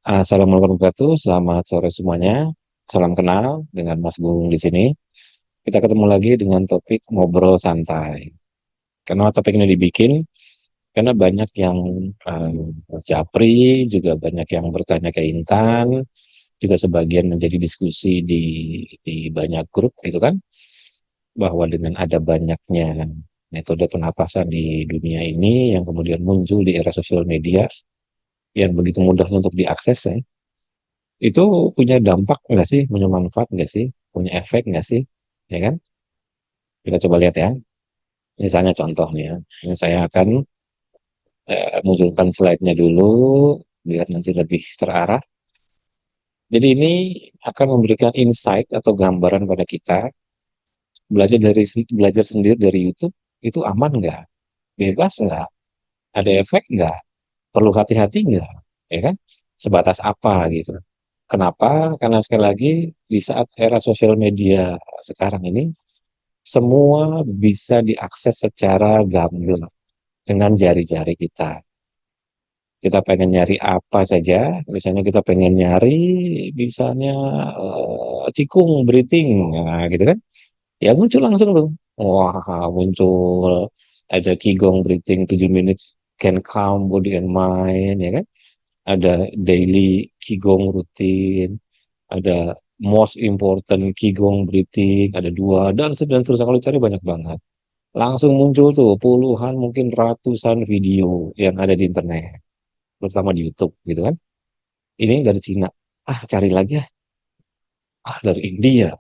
Assalamualaikum warahmatullahi wabarakatuh. Selamat sore semuanya. Salam kenal dengan Mas Gung di sini. Kita ketemu lagi dengan topik ngobrol santai. Kenapa topik ini dibikin? Karena banyak yang japri, juga banyak yang bertanya ke Intan, juga sebagian menjadi diskusi di banyak grup gitu kan, bahwa dengan ada banyaknya metode penapasan di dunia ini yang kemudian muncul di era sosial media yang begitu mudah untuk diakses ya, itu punya dampak nggak sih, punya manfaat nggak sih, punya efek nggak sih, ya kan? Kita coba lihat ya. Misalnya contoh nih ya, ini saya akan munculkan slide-nya dulu, biar nanti lebih terarah. Jadi ini akan memberikan insight atau gambaran pada kita, belajar sendiri dari YouTube, itu aman nggak? Bebas nggak? Ada efek nggak? Perlu hati-hati nggak? Ya kan? Sebatas apa gitu. Kenapa? Karena sekali lagi, di saat era sosial media sekarang ini, semua bisa diakses secara gamblang dengan jari-jari kita. Kita pengen nyari apa saja, misalnya kita pengen nyari, misalnya cikung breathing, nah, gitu kan? Ya muncul langsung tuh. Wah, muncul ada Qigong breathing 7 menit can calm body and mind, ya kan? Ada daily Qigong rutin, ada most important Qigong breathing, ada dua, dan terus kalau cari banyak banget. Langsung muncul tuh puluhan mungkin ratusan video yang ada di internet, terutama di YouTube gitu kan. Ini dari Cina. Ah, cari lagi ya. Ah, dari India,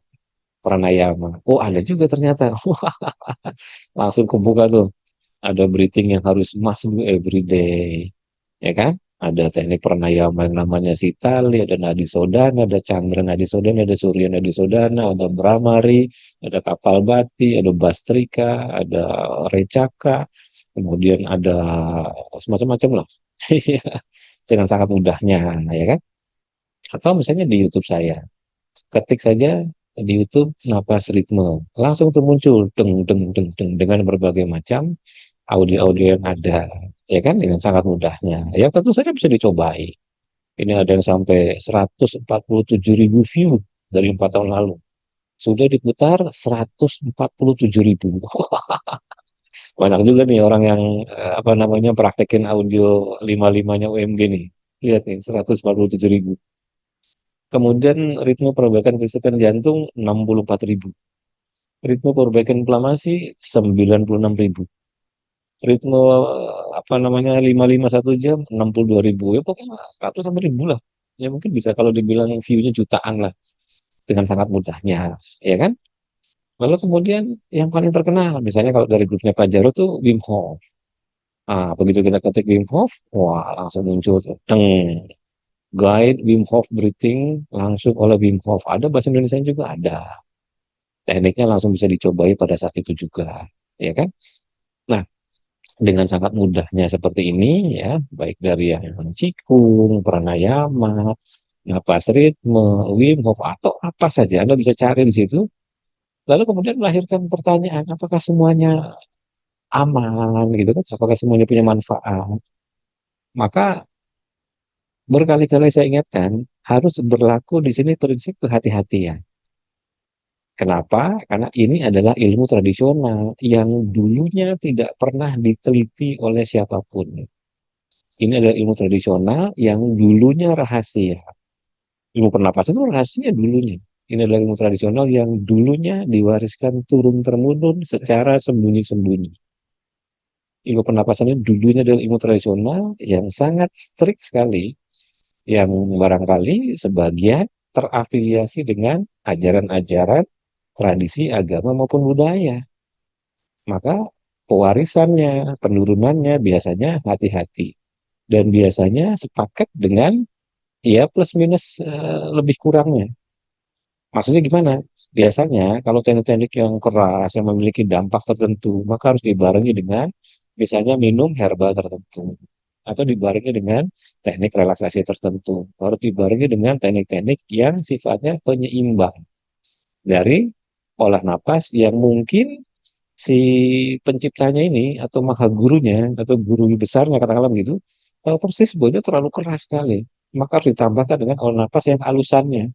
pranayama. Oh, ada juga ternyata. Wah, langsung kebuka tuh. Ada breathing yang harus must do every day. Ya kan? Ada teknik pranayama yang namanya Sitali, ada Nadi Sodana, ada Chandra Nadi Sodana, ada Surya Nadi Sodana, ada Brahmari, ada Kapalbati, ada Bastrika, ada Recaka, kemudian ada semacam-macam lah. Dengan sangat mudahnya, ya kan? Atau misalnya di YouTube saya, ketik saja di YouTube napas ritme, langsung tuh muncul deng deng deng deng dengan berbagai macam audio-audio yang ada, ya kan, dengan sangat mudahnya. Ya tentu saja bisa dicobai. Ini ada yang sampai 147.000 view dari 4 tahun lalu. Sudah diputar 147.000. Banyak juga nih orang yang apa namanya praktekin audio 55-nya UMG nih. Lihat nih 147.000. Kemudian ritme perbaikan keseimbangan jantung 64.000. Ritme perbaikan inflamasi 96.000. Ritme apa namanya 55 1 jam 62.000. Ya pokoknya ratusan ribu lah. Ya mungkin bisa kalau dibilang view-nya jutaan lah dengan sangat mudahnya, ya kan? Lalu kemudian yang paling terkenal, misalnya kalau dari grupnya Pak Jarod tuh Wim Hof. Ah, begitu kita ketik Wim Hof, wah langsung muncul tuh, teng, guide Wim Hof breathing langsung oleh Wim Hof. Ada bahasa Indonesia juga ada. Tekniknya langsung bisa dicobai pada saat itu juga, ya kan? Nah, dengan sangat mudahnya seperti ini ya, baik dari yang Qigong, pranayama, napas ritme, Wim Hof atau apa saja Anda bisa cari di situ. Lalu kemudian melahirkan pertanyaan, apakah semuanya aman gitu kan? Apakah semuanya punya manfaat? Maka berkali-kali saya ingatkan harus berlaku di sini prinsip kehati-hatian. Kenapa? Karena ini adalah ilmu tradisional yang dulunya tidak pernah diteliti oleh siapapun. Ini adalah ilmu tradisional yang dulunya rahasia. Ilmu pernapasan itu rahasia dulunya. Ini adalah ilmu tradisional yang dulunya diwariskan turun-temurun secara sembunyi-sembunyi. Ilmu pernapasan ini dulunya adalah ilmu tradisional yang sangat strict sekali, yang barangkali sebagian terafiliasi dengan ajaran-ajaran tradisi agama maupun budaya. Maka pewarisannya, penurunannya biasanya hati-hati. Dan biasanya sepaket dengan ya plus minus lebih kurangnya. Maksudnya gimana? Biasanya kalau teknik-teknik yang keras yang memiliki dampak tertentu, maka harus dibarengi dengan misalnya minum herbal tertentu atau dibarengi dengan teknik relaksasi tertentu. Harus dibarengi dengan teknik-teknik yang sifatnya penyeimbang dari olah napas yang mungkin si penciptanya ini atau maha gurunya atau guru besarnya katakanlah begitu tahu persis bahwa itu terlalu keras sekali. maka harus ditambahkan dengan alat napas yang alusannya.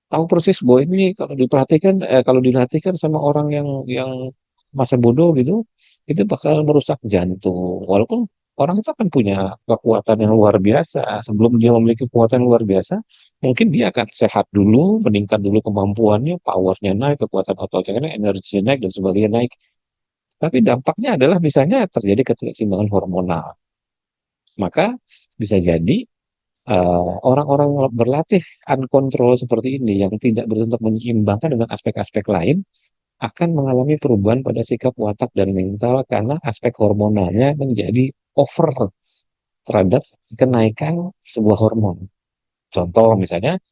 Tahu persis bahwa ini kalau diperhatikan, kalau dilatihkan sama orang yang masa bodoh gitu, itu bakal merusak jantung. Walaupun orang itu akan punya kekuatan yang luar biasa. Sebelum dia memiliki kekuatan yang luar biasa, mungkin dia akan sehat dulu, meningkat dulu kemampuannya, powernya naik, kekuatan ototnya naik, energinya naik, dan sebagainya naik. Tapi dampaknya adalah misalnya terjadi ketidakseimbangan hormonal. Maka bisa jadi orang-orang yang berlatih uncontrol seperti ini yang tidak berusaha untuk menyeimbangkan dengan aspek-aspek lain akan mengalami perubahan pada sikap watak dan mental karena aspek hormonalnya menjadi over terhadap kenaikan sebuah hormon. Contoh misalnya,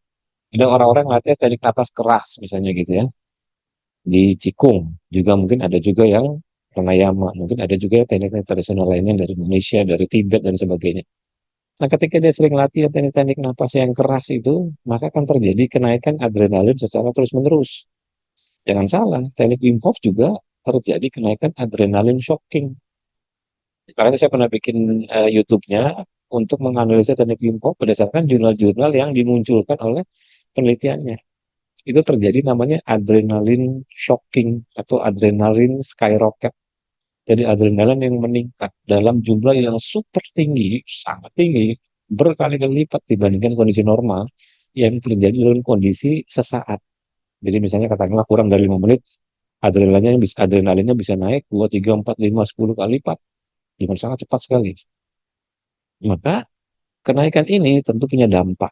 ada orang-orang yang latih teknik napas keras misalnya gitu ya, di Cikung. Juga mungkin ada juga yang pranayama, mungkin ada juga teknik tradisional lainnya dari Indonesia, dari Tibet dan sebagainya. Nah, ketika dia sering latihan teknik-teknik napas yang keras itu, maka akan terjadi kenaikan adrenalin secara terus-menerus. Jangan salah, teknik Wim Hof juga terjadi kenaikan adrenalin shocking. Makanya saya pernah bikin YouTube-nya untuk menganalisa teknik Wim Hof berdasarkan jurnal-jurnal yang dimunculkan oleh penelitiannya. Itu terjadi namanya adrenalin shocking atau adrenalin skyrocket. Jadi adrenalin yang meningkat dalam jumlah yang super tinggi, sangat tinggi, berkali-kali lipat dibandingkan kondisi normal yang terjadi dalam kondisi sesaat. Jadi misalnya katakanlah kurang dari 5 menit, adrenalinnya bisa naik 2, 3, 4, 5, 10 kali lipat dengan sangat cepat sekali. Maka kenaikan ini tentu punya dampak.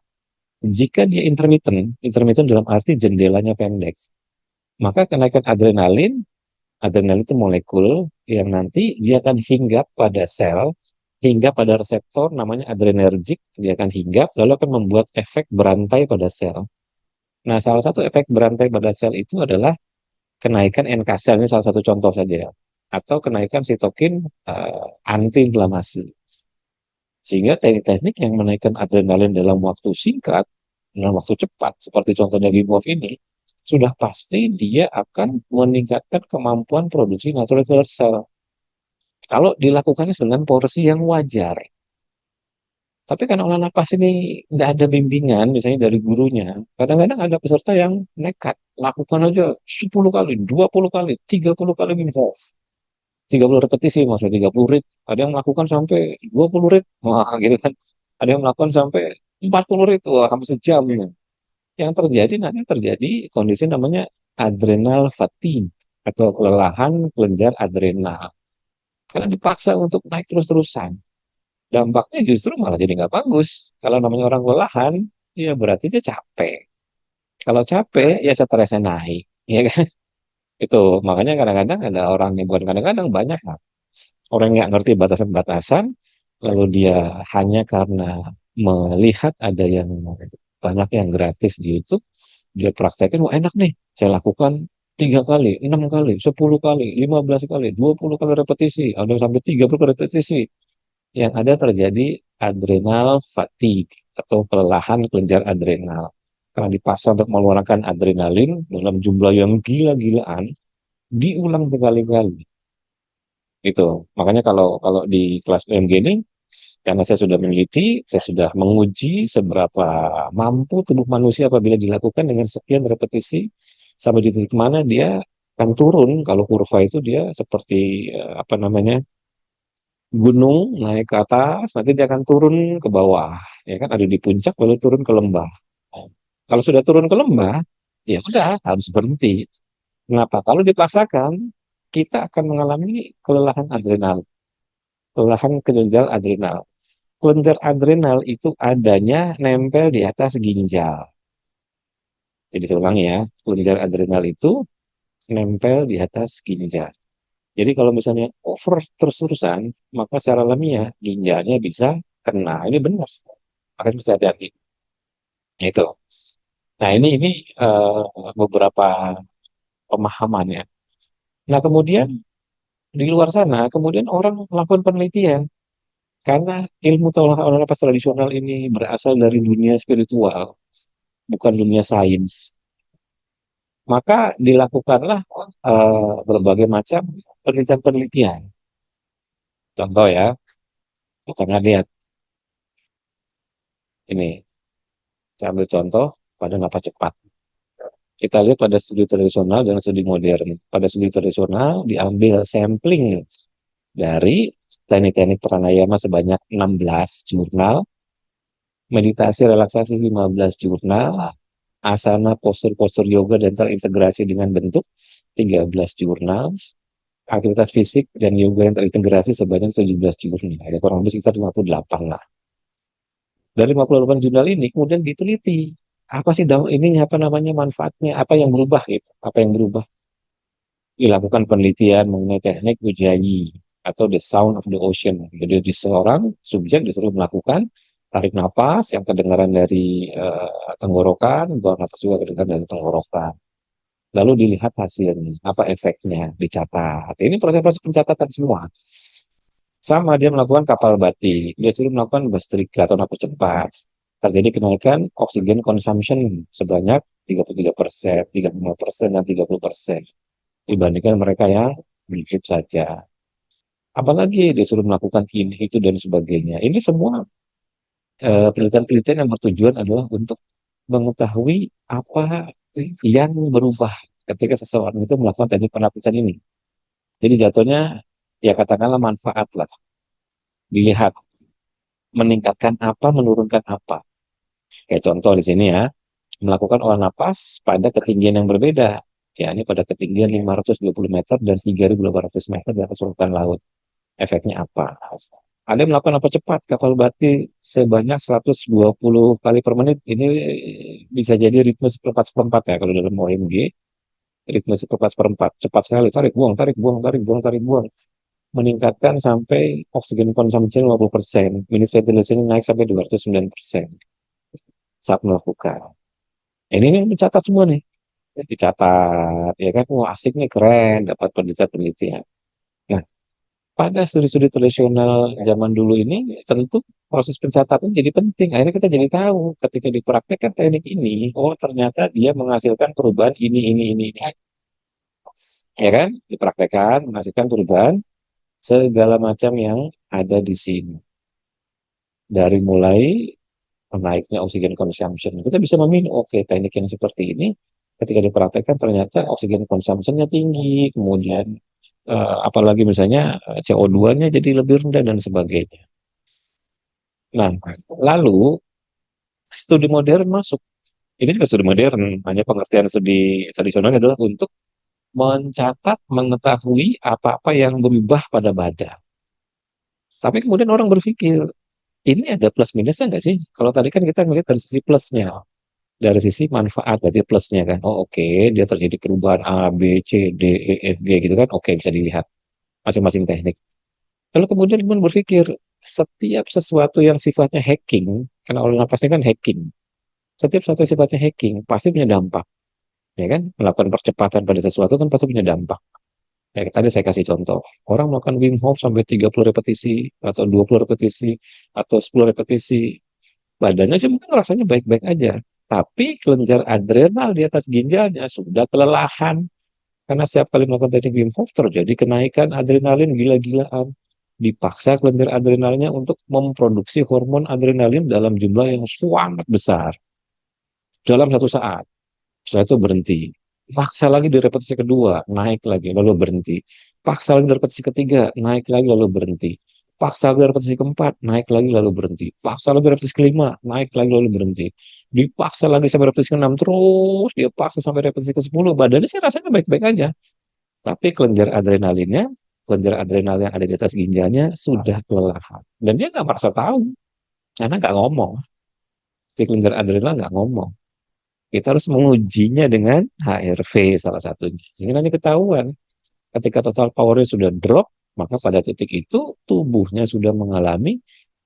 Jika dia intermittent dalam arti jendelanya pendek, maka kenaikan adrenalin itu molekul yang nanti dia akan hinggap pada sel, hinggap pada reseptor namanya adrenergik, dia akan hinggap lalu akan membuat efek berantai pada sel. Nah, salah satu efek berantai pada sel itu adalah kenaikan NK sel, ini salah satu contoh saja ya, atau kenaikan sitokin anti inflamasi. Sehingga teknik-teknik yang menaikkan adrenalin dalam waktu singkat, dalam waktu cepat, seperti contohnya Wim Hof ini, sudah pasti dia akan meningkatkan kemampuan produksi natural killer cell. Kalau dilakukannya dengan porsi yang wajar. Tapi karena olah napas ini nggak ada bimbingan, misalnya dari gurunya, kadang-kadang ada peserta yang nekat, lakukan aja 10 kali, 20 kali, 30 kali Wim Hof. 30 repetisi maksudnya 30 rit. Ada yang melakukan sampai 20 rit. Wah, gitu kan. Ada yang melakukan sampai 40 rit. Wah, sampai sejam. Ya. Yang terjadi nanti terjadi kondisi namanya adrenal fatigue atau kelelahan kelenjar adrenal. Karena dipaksa untuk naik terus-terusan. Dampaknya justru malah jadi nggak bagus. Kalau namanya orang kelelahan, ya berarti dia capek. Kalau capek, ya stresnya naik. Ya kan? Itu makanya kadang-kadang ada orang yang bukan kadang-kadang banyak lah. Orang yang nggak ngerti batasan-batasan, lalu dia hanya karena melihat ada yang banyak yang gratis di YouTube, dia praktekin, wah enak nih, saya lakukan 3 kali, 6 kali, 10 kali, 15 kali, 20 kali repetisi, ada yang sampai 30 kali repetisi. Yang ada terjadi adrenal fatigue atau kelelahan kelenjar adrenal. Karena dipaksa untuk mengeluarkan adrenalin dalam jumlah yang gila-gilaan, diulang berkali-kali. Itu. Makanya kalau kalau di kelas UMG ini, karena saya sudah meneliti, saya sudah menguji seberapa mampu tubuh manusia apabila dilakukan dengan sekian repetisi, sampai di titik mana dia akan turun. Kalau kurva itu dia seperti apa namanya gunung naik ke atas, nanti dia akan turun ke bawah, ya kan ada di puncak lalu turun ke lembah. Nah, kalau sudah turun ke lembah, ya udah harus berhenti. Kenapa? Kalau dipaksakan, kita akan mengalami kelelahan adrenal, kelelahan kelenjar adrenal. Kelenjar adrenal itu adanya nempel di atas ginjal. Jadi saya ulangi ya, kelenjar adrenal itu nempel di atas ginjal. Jadi kalau misalnya over terus-terusan, maka secara alamiah ginjalnya bisa kena. Ini benar, makanya bisa hati-hati. Itu. Nah ini beberapa pemahaman ya. Nah kemudian di luar sana, kemudian orang melakukan penelitian karena ilmu olah nafas tradisional ini berasal dari dunia spiritual, bukan dunia sains. Maka dilakukanlah berbagai macam penelitian-penelitian. Contoh ya, misalnya lihat Ini, saya ambil contoh pada napas cepat. Kita lihat pada studi tradisional dan studi modern. Pada studi tradisional diambil sampling dari teknik-teknik pranayama sebanyak 16 jurnal, meditasi relaksasi 15 jurnal, asana postur-postur yoga dan terintegrasi dengan bentuk 13 jurnal, aktivitas fisik dan yoga yang terintegrasi sebanyak 17 jurnal. Ada kurang lebih sekitar 58 lah. Dari 58 jurnal ini kemudian diteliti apa sih ininya, apa namanya, manfaatnya, apa yang berubah gitu, apa yang berubah. Dilakukan penelitian mengenai teknik ujjayi atau the sound of the ocean. Jadi di seorang subjek disuruh melakukan tarik nafas yang kedengaran dari tenggorokan, buang nafas juga kedengaran dari tenggorokan. Lalu dilihat hasilnya, apa efeknya, dicatat. Ini proses-proses pencatatan semua. Sama dia melakukan kapal batik, dia suruh melakukan bastrika atau nafas cepat. Terjadi kenaikan oksigen consumption sebanyak 33%, 35%, dan 30% dibandingkan mereka yang drip saja. Apalagi disuruh melakukan ini, itu, dan sebagainya. Ini semua penelitian-penelitian yang bertujuan adalah untuk mengetahui apa yang berubah ketika seseorang itu melakukan teknik pernapasan ini. Jadi jatuhnya, ya katakanlah manfaat lah. Dilihat meningkatkan apa, menurunkan apa. Kayak contoh di sini ya, melakukan olah napas pada ketinggian yang berbeda. Ya, ini pada ketinggian 520 meter dan 3.800 meter di atas permukaan laut. Efeknya apa? Ada yang melakukan apa cepat, kapal bati sebanyak 120 kali per menit. Ini bisa jadi ritme seperempat seperempat ya, kalau dalam OMG. Ritme seperempat seperempat. Cepat sekali, tarik buang, tarik buang, tarik buang, tarik buang. Meningkatkan sampai oksigen consumption 50%. Minute ventilation naik sampai 209% saat melakukan. Ini nih mencatat semua nih. Dicatat, ya kan? Wah, asik nih, keren, dapat penelitian-penelitian. Nah, pada studi-studi tradisional zaman dulu ini, tentu proses pencatatan jadi penting. Akhirnya kita jadi tahu ketika dipraktekkan teknik ini, oh ternyata dia menghasilkan perubahan ini. Ya kan? Dipraktekkan, menghasilkan perubahan segala macam yang ada di sini. Dari mulai naiknya oksigen consumption. Kita bisa memilih, oke, teknik yang seperti ini, ketika dipraktekkan ternyata oksigen consumption-nya tinggi, kemudian apalagi misalnya CO2-nya jadi lebih rendah dan sebagainya. Nah, lalu studi modern masuk. Ini juga studi modern, hanya pengertian studi tradisional adalah untuk mencatat, mengetahui apa-apa yang berubah pada badan. Tapi kemudian orang berpikir, ini ada plus minusnya nggak sih? Kalau tadi kan kita melihat dari sisi plusnya, dari sisi manfaat, berarti plusnya kan. Oh oke, dia terjadi perubahan A, B, C, D, E, F, G gitu kan. Oke, bisa dilihat masing-masing teknik. Lalu kemudian teman berpikir, setiap sesuatu yang sifatnya hacking, karena olah napasnya kan hacking, setiap sesuatu yang sifatnya hacking pasti punya dampak, ya kan? Melakukan percepatan pada sesuatu kan pasti punya dampak. Ya, tadi saya kasih contoh, orang melakukan Wim Hof sampai 30 repetisi, atau 20 repetisi, atau 10 repetisi, badannya sih mungkin rasanya baik-baik aja. Tapi kelenjar adrenal di atas ginjalnya sudah kelelahan. Karena setiap kali melakukan teknik Wim Hof terjadi kenaikan adrenalin gila-gilaan. Dipaksa kelenjar adrenalnya untuk memproduksi hormon adrenalin dalam jumlah yang sangat besar dalam satu saat. Setelah itu berhenti. Paksa lagi di repetisi kedua, naik lagi, lalu berhenti. Paksa lagi di repetisi ketiga, naik lagi, lalu berhenti. Paksa lagi di repetisi keempat, naik lagi, lalu berhenti. Paksa lagi di repetisi kelima, naik lagi, lalu berhenti. Dipaksa lagi sampai repetisi ke-6, terus dia paksa sampai repetisi ke-10. Badannya sih rasanya baik-baik aja. Tapi kelenjar adrenal yang ada di atas ginjalnya sudah kelelahan. Dan dia nggak merasa tahu, karena nggak ngomong. Si kelenjar adrenal nggak ngomong. Kita harus mengujinya dengan HRV salah satunya. Sehingga nanti ketahuan, ketika total powernya sudah drop, maka pada titik itu tubuhnya sudah mengalami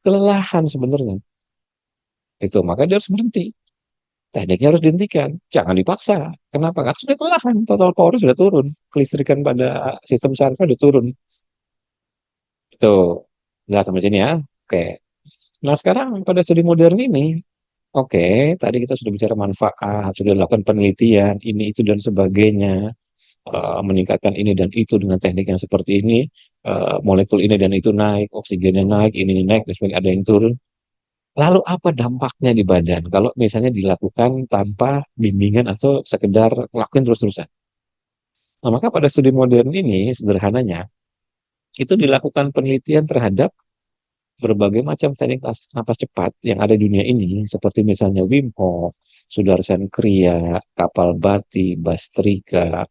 kelelahan sebenarnya. Itu, maka dia harus berhenti. Tekniknya harus dihentikan. Jangan dipaksa. Kenapa? Karena sudah kelelahan. Total powernya sudah turun. Kelistrikan pada sistem saraf sudah turun. Itu. Nah, sampai sini ya. Oke. Nah, sekarang pada studi modern ini, oke, tadi kita sudah bicara manfaat, sudah lakukan penelitian, ini, itu, dan sebagainya. Meningkatkan ini dan itu dengan teknik yang seperti ini, molekul ini dan itu naik, oksigennya naik, ini naik, dan sebagainya, ada yang turun. Lalu apa dampaknya di badan kalau misalnya dilakukan tanpa bimbingan atau sekedar ngelakuin terus-terusan? Nah, maka pada studi modern ini sederhananya itu dilakukan penelitian terhadap berbagai macam teknik napas cepat yang ada di dunia ini, seperti misalnya Wim Hof, Sudarshan Kriya, kapal bati, Bastrika,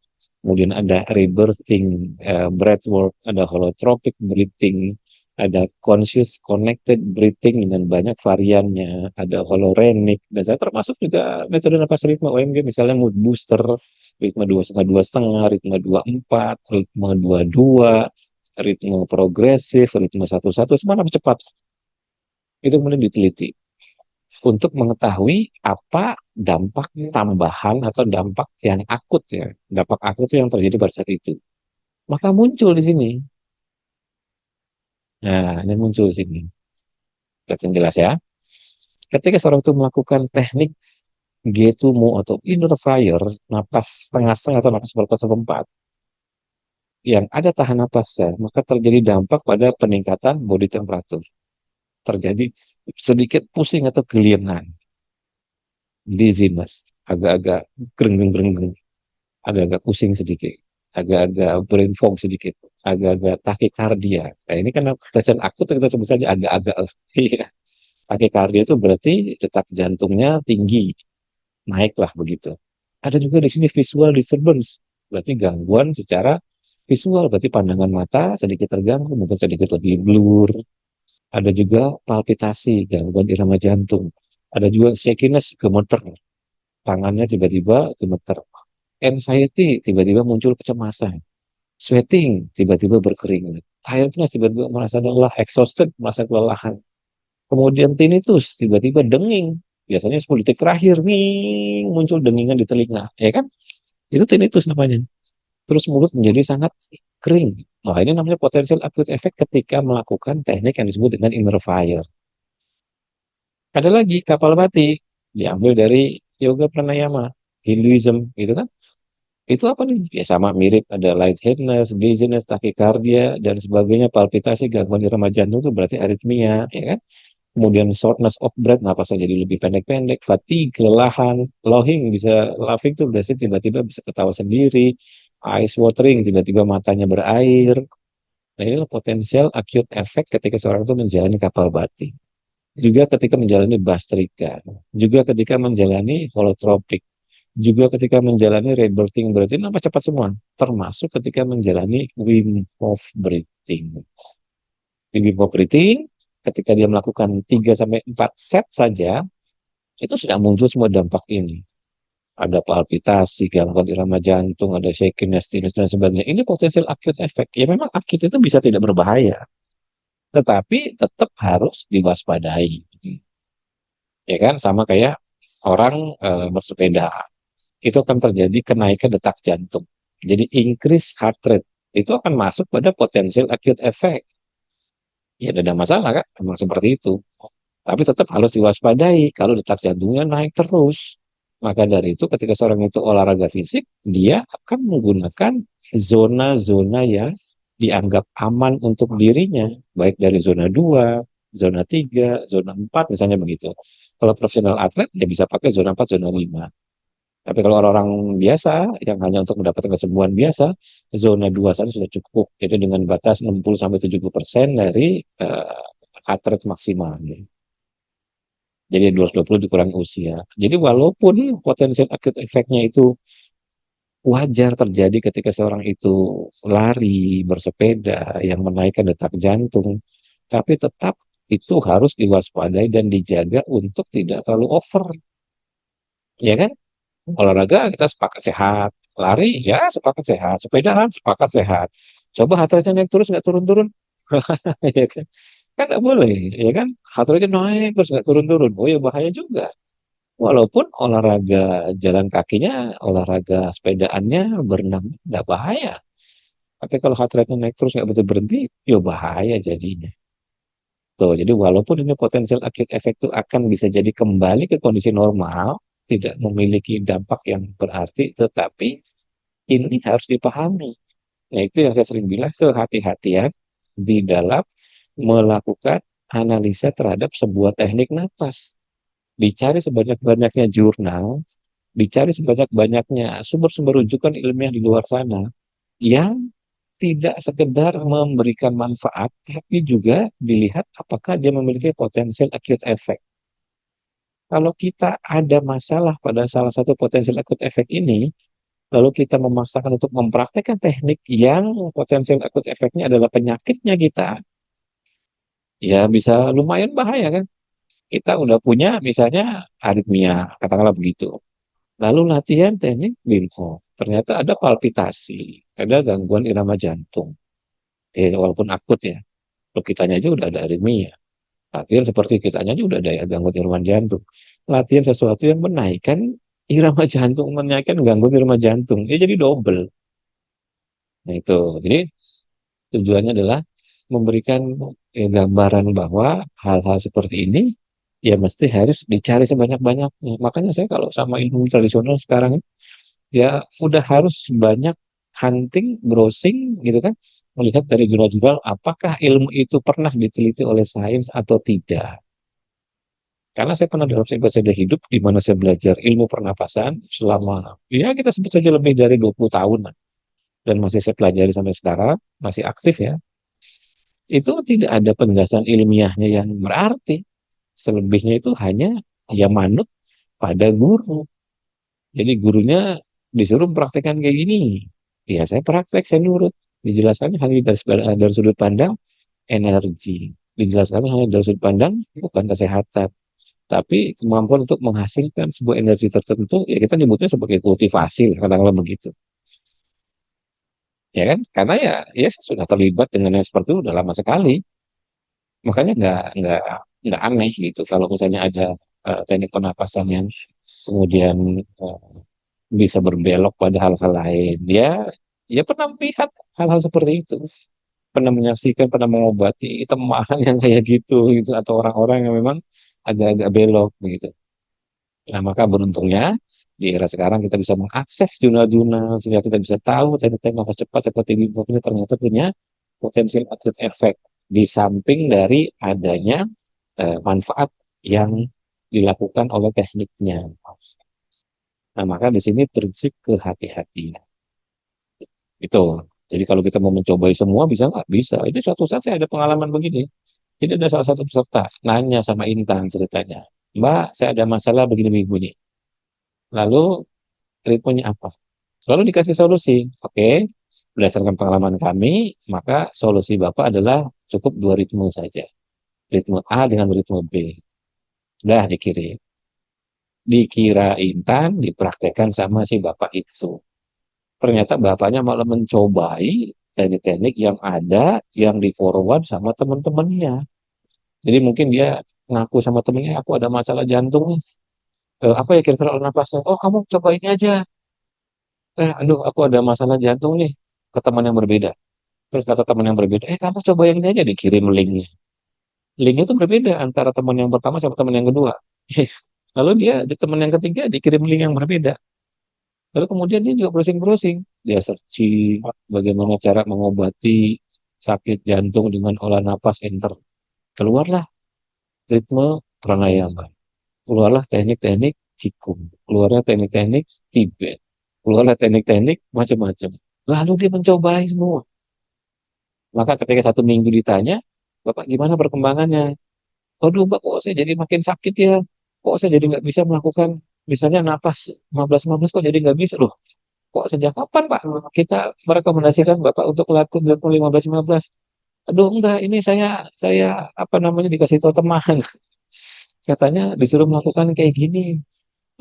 kemudian ada rebirthing, breathwork, ada holotropic breathing, ada conscious connected breathing dengan banyak variannya, ada holorenic, dan saya termasuk juga metode napas ritme OMG, misalnya mood booster, ritme dua setengah, ritme 24, ritme 22, ritme progresif, ritme satu satu, semua napas cepat. Itu kemudian diteliti untuk mengetahui apa dampak tambahan atau dampak yang akut ya, dampak akut yang terjadi pada saat itu. Maka muncul di sini. Nah, ini muncul di sini. Kelihatan jelas ya. Ketika seorang itu melakukan teknik G2MO atau inner fire, napas setengah-setengah atau napas seperempat, yang ada tahan napasnya, maka terjadi dampak pada peningkatan body temperature. Terjadi sedikit pusing atau geliangan, dizziness, agak-agak gerenggeng-gerenggeng, agak-agak pusing sedikit, agak-agak brain fog sedikit, agak-agak takikardia. Nah, ini kan kecacatan akut kita sebut saja agak-agak lah. Iya. Takikardia itu berarti detak jantungnya tinggi, naiklah begitu. Ada juga di sini visual disturbance, berarti gangguan secara visual, berarti pandangan mata sedikit terganggu, mungkin sedikit lebih blur. Ada juga palpitasi, gangguan irama jantung. Ada juga shakiness, gemeter, tangannya tiba-tiba gemeter. Anxiety, tiba-tiba muncul kecemasan. Sweating, tiba-tiba berkeringat. Tiredness, tiba-tiba merasa lelah. Exhausted, merasa kelelahan. Kemudian tinnitus, tiba-tiba denging. Biasanya 10 detik terakhir, nih muncul dengingan di telinga. Ya kan? Itu tinnitus namanya. Terus mulut menjadi sangat kering. Nah, ini namanya potensial acute effect ketika melakukan teknik yang disebut dengan inner fire. Ada lagi kapal bati, diambil dari yoga pranayama, Hinduism, gitu kan? Itu apa nih? Ya sama mirip, ada lightheadedness, dizziness, tachycardia, dan sebagainya, palpitasi, gangguan irama jantung itu berarti aritmia, ya kan? Kemudian shortness of breath, napasnya jadi lebih pendek-pendek, fatigue, kelelahan, lohing, bisa laughing tuh biasanya tiba-tiba bisa ketawa sendiri, eyes watering, tiba-tiba matanya berair. Nah, inilah potensial acute effect ketika seorang itu menjalani kapal bati. Juga ketika menjalani bastrika, juga ketika menjalani holotropic, juga ketika menjalani rebirthing breathing, apa cepat semua, termasuk ketika menjalani Wim Hof breathing. Wim Hof breathing, ketika dia melakukan 3 sampai 4 set saja, itu sudah muncul semua dampak ini. Ada palpitasi, gangguan irama jantung, ada shakiness, tinnitus, dan sebagainya. Ini potensial acute effect. Ya memang acute itu bisa tidak berbahaya, tetapi tetap harus diwaspadai. Ya kan, sama kayak orang bersepeda. Itu akan terjadi kenaikan detak jantung. Jadi increase heart rate. Itu akan masuk pada potensial acute effect. Ya tidak ada masalah kan, memang seperti itu. Tapi tetap harus diwaspadai kalau detak jantungnya naik terus. Maka dari itu ketika seorang itu olahraga fisik, dia akan menggunakan zona-zona yang dianggap aman untuk dirinya. Baik dari zona 2, zona 3, zona 4 misalnya begitu. Kalau profesional atlet, dia bisa pakai zona 4, zona 5. Tapi kalau orang-orang biasa yang hanya untuk mendapatkan kesembuhan biasa, zona 2 sana sudah cukup. Itu dengan batas 60-70% dari heart rate maksimalnya. Jadi 220 dikurangi usia. Jadi walaupun potensial acute efeknya itu wajar terjadi ketika seorang itu lari, bersepeda, yang menaikkan detak jantung, tapi tetap itu harus diwaspadai dan dijaga untuk tidak terlalu over. Ya kan? Olahraga kita sepakat sehat, lari ya sepakat sehat, sepedaan sepakat sehat. Coba heart rate naik terus nggak turun-turun, ya kan? Kan nggak boleh, ya kan? Heart rate naik terus nggak turun-turun, oh ya bahaya juga. Walaupun olahraga jalan kakinya, olahraga sepedaannya, berenang nggak bahaya. Tapi kalau heart rate naik terus nggak berhenti berhenti, ya bahaya jadinya. Tuh, jadi walaupun ini potensial acute effect itu akan bisa jadi kembali ke kondisi normal, tidak memiliki dampak yang berarti, tetapi ini harus dipahami. Nah, itu yang saya sering bilang, kehati-hatian di dalam melakukan analisa terhadap sebuah teknik napas. Dicari sebanyak-banyaknya jurnal, dicari sebanyak-banyaknya sumber-sumber rujukan ilmiah di luar sana yang tidak sekedar memberikan manfaat, tapi juga dilihat apakah dia memiliki potensial acute effect. Kalau kita ada masalah pada salah satu potensial acute effect ini, lalu kita memaksakan untuk mempraktekkan teknik yang potensial acute effect-nya adalah penyakitnya kita, ya bisa lumayan bahaya kan. Kita udah punya misalnya aritmia, katakanlah begitu. Lalu latihan teknik Wim Hof, ternyata ada palpitasi, ada gangguan irama jantung. Walaupun akut ya, kalau kitanya aja udah ada aritmia. Latihan seperti kitanya aja udah ada ya, gangguan irama jantung. Latihan sesuatu yang menaikkan irama jantung, menaikkan gangguan irama jantung. Ya jadi double. Nah itu, jadi tujuannya adalah memberikan gambaran bahwa hal-hal seperti ini ya mesti harus dicari sebanyak-banyaknya. Makanya saya kalau sama ilmu tradisional sekarang ya udah harus banyak hunting, browsing gitu kan, melihat dari jurnal-jurnal apakah ilmu itu pernah diteliti oleh sains atau tidak. Karena saya pernah dalam situasi hidup di mana saya belajar ilmu pernapasan selama, ya kita sebut saja lebih dari 20 tahun lah. Dan masih saya pelajari sampai sekarang, masih aktif ya. Itu tidak ada penjelasan ilmiahnya yang berarti. Selebihnya itu hanya ya manut pada guru. Jadi gurunya disuruh praktekkan kayak gini. Ya saya praktek, saya nurut. Dijelaskannya hanya dari sudut pandang energi. Dijelaskannya hanya dari sudut pandang bukan kesehatan. Tapi kemampuan untuk menghasilkan sebuah energi tertentu, ya kita nyebutnya sebagai kultivasi, katakanlah begitu. Ya kan? Karena ya saya sudah terlibat dengan yang seperti itu udah lama sekali. Makanya nggak aneh gitu kalau misalnya ada teknik pernapasan yang kemudian eh, bisa berbelok pada hal-hal lain. Ya pernah melihat hal-hal seperti itu. Pernah menyaksikan, pernah mengobati teman yang kayak gitu atau orang-orang yang memang agak-agak belok begitu. Nah, maka beruntungnya di era sekarang kita bisa mengakses jurnal-jurnal sehingga kita bisa tahu teknik-teknik nafas cepat seperti Wim ini ternyata punya potensial acute effect di samping dari adanya manfaat yang dilakukan oleh tekniknya. Nah, maka di sini prinsip kehati-hatian. Itu. Jadi kalau kita mau mencobai semua bisa nggak? Bisa. Ini suatu saat saya ada pengalaman begini. Jadi ada salah satu peserta nanya sama Intan ceritanya. Mbak, saya ada masalah begini-begini. Lalu ritmenya apa? Lalu dikasih solusi. Oke, berdasarkan pengalaman kami, maka solusi Bapak adalah cukup dua ritme saja. Ritme A dengan ritme B. Dah dikirim. Dikira Intan, dipraktekkan sama si Bapak itu. Ternyata bapaknya malah mencobai teknik-teknik yang ada, yang di forward sama teman-temannya. Jadi mungkin dia ngaku sama temennya, aku ada masalah jantung nih. Apa ya kira-kira olah napasnya? Oh, kamu coba ini aja. Aduh, aku ada masalah jantung nih. Ke teman yang berbeda. Terus kata teman yang berbeda, kamu coba yang ini aja, dikirim linknya. Linknya itu berbeda antara teman yang pertama sama teman yang kedua. Lalu dia di teman yang ketiga dikirim link yang berbeda. Lalu kemudian dia juga browsing-browsing. Dia searching bagaimana cara mengobati sakit jantung dengan olah nafas enter. Keluarlah ritme pranayama. Keluarlah teknik-teknik Qigong. Keluarlah teknik-teknik Tibet. Keluarlah teknik-teknik macam-macam. Lalu dia mencobai semua. Maka ketika satu minggu ditanya, Bapak gimana perkembangannya? Aduh, Mbak, kok saya jadi makin sakit ya? Kok saya jadi nggak bisa melakukan, misalnya napas 15-15 kok jadi nggak bisa? Loh, kok sejak kapan Pak kita merekomendasikan Bapak untuk lakukan 15-15? Aduh, enggak, ini saya apa namanya dikasih tahu teman. Katanya disuruh melakukan kayak gini.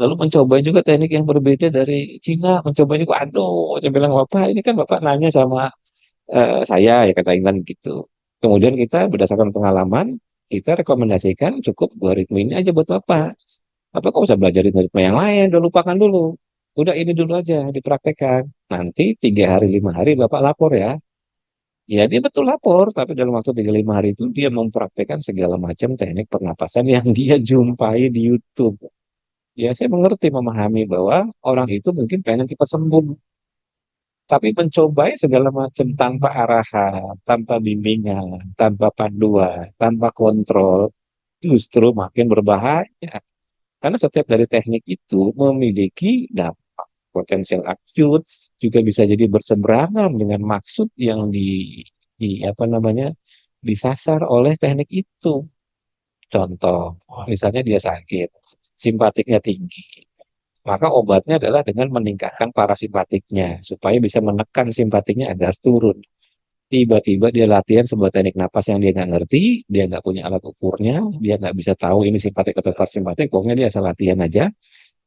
Lalu mencoba juga teknik yang berbeda dari Cina, mencoba juga, aduh, saya bilang Bapak, ini kan Bapak nanya sama saya ya kata Intan gitu. Kemudian kita berdasarkan pengalaman, kita rekomendasikan cukup dua ritme ini aja buat Bapak. Bapak kok usah belajar ritme yang lain, udah lupakan dulu. Udah ini dulu aja dipraktekkan. Nanti 3 hari 5 hari Bapak lapor ya. Ya dia betul lapor, tapi dalam waktu 3 5 hari itu dia mempraktekkan segala macam teknik pernapasan yang dia jumpai di YouTube. Ya saya mengerti, memahami bahwa orang itu mungkin pengen cepat sembuh. Tapi mencobai segala macam tanpa arahan, tanpa bimbingan, tanpa panduan, tanpa kontrol, justru makin berbahaya. Karena setiap dari teknik itu memiliki dampak potensial akut, juga bisa jadi berseberangan dengan maksud yang di apa namanya disasar oleh teknik itu. Contoh, misalnya dia sakit, simpatiknya tinggi, maka obatnya adalah dengan meningkatkan parasimpatiknya supaya bisa menekan simpatiknya agar turun. Tiba-tiba dia latihan sebuah teknik napas yang dia nggak ngerti, dia nggak punya alat ukurnya, dia nggak bisa tahu ini simpatik atau parasimpatik, pokoknya dia asal latihan aja.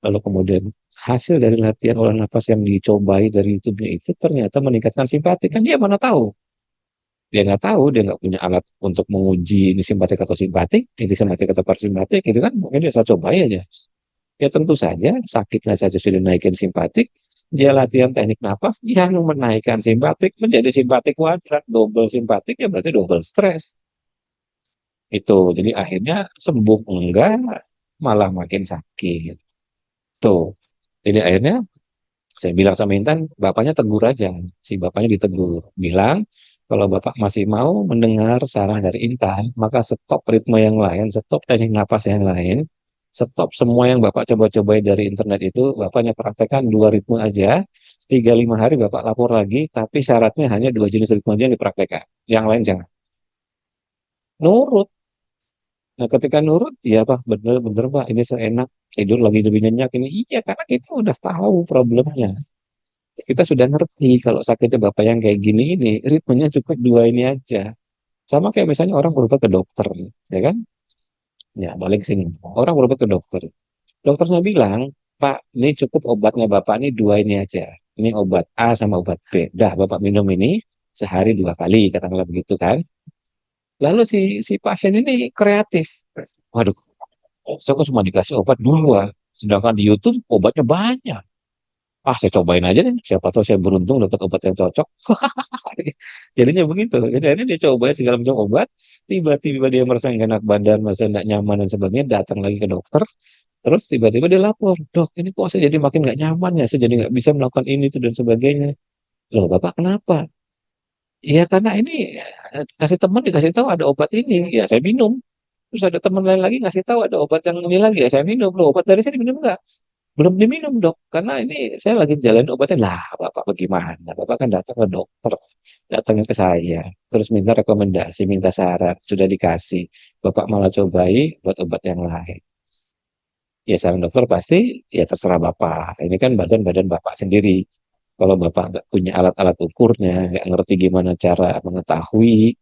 Lalu kemudian hasil dari latihan olah napas yang dicobai dari YouTube-nya itu ternyata meningkatkan simpatik. Kan dia mana tahu? Dia nggak tahu, dia nggak punya alat untuk menguji ini simpatik atau simpatik, ini simpatik atau parasimpatik, itu kan mungkin dia asal cobai aja. Ya tentu saja sakitnya saja sudah naikin simpatik, dia latihan teknik napas yang menaikkan simpatik menjadi simpatik kuadrat, double simpatik ya berarti double stres. Itu, jadi akhirnya sembuh enggak, malah makin sakit. Tuh, jadi akhirnya saya bilang sama Intan, bapaknya tegur aja. Si bapaknya ditegur, bilang kalau bapak masih mau mendengar saran dari Intan, maka stop ritme yang lain, stop teknik napas yang lain, stop semua yang bapak coba-cobain dari internet itu, bapaknya praktekkan dua ritme aja, 3-5 hari bapak lapor lagi, tapi syaratnya hanya dua jenis ritme aja yang dipraktekkan, yang lain jangan. Nurut. Nah ketika nurut, ya pak, bener-bener pak, ini seenak, tidur lagi lebih nyenyak ini. Iya, karena kita udah tahu problemnya. Kita sudah ngerti kalau sakitnya bapak yang kayak gini ini, ritmenya cukup dua ini aja. Sama kayak misalnya orang berobat ke dokter, ya kan? Ya, balik sini. Orang berobat ke dokter. Dokternya bilang, Pak, ini cukup obatnya bapak ini dua ini aja. Ini obat A sama obat B. Dah, bapak minum ini sehari 2 kali, katakanlah begitu kan. Lalu si pasien ini kreatif. Waduh, saya kok cuma dikasih obat dua. Sedangkan di YouTube obatnya banyak. Ah, saya cobain aja deh. Siapa tahu saya beruntung dapat obat yang cocok. Jadinya begitu. Jadi akhirnya dia coba segala macam obat. Tiba-tiba dia merasa nggak enak badan, merasa nggak nyaman dan sebagainya. Datang lagi ke dokter. Terus tiba-tiba dia lapor, dok, ini kok saya jadi makin nggak nyaman ya. Saya jadi nggak bisa melakukan ini itu dan sebagainya. Loh, bapak kenapa? Ya karena ini kasih teman dikasih tahu ada obat ini. Ya saya minum. Terus ada teman lain lagi ngasih tahu ada obat yang ini lagi. Ya saya minum. Loh, obat dari saya diminum nggak? Belum diminum dok, karena ini saya lagi jalan obatnya. Lah, bapak bagaimana? Bapak kan datang ke dokter, datangnya ke saya, terus minta rekomendasi, minta saran, sudah dikasih. Bapak malah cobai buat obat yang lain. Ya saran dokter pasti ya terserah bapak. Ini kan badan-badan bapak sendiri. Kalau bapak nggak punya alat-alat ukurnya, nggak ngerti gimana cara mengetahui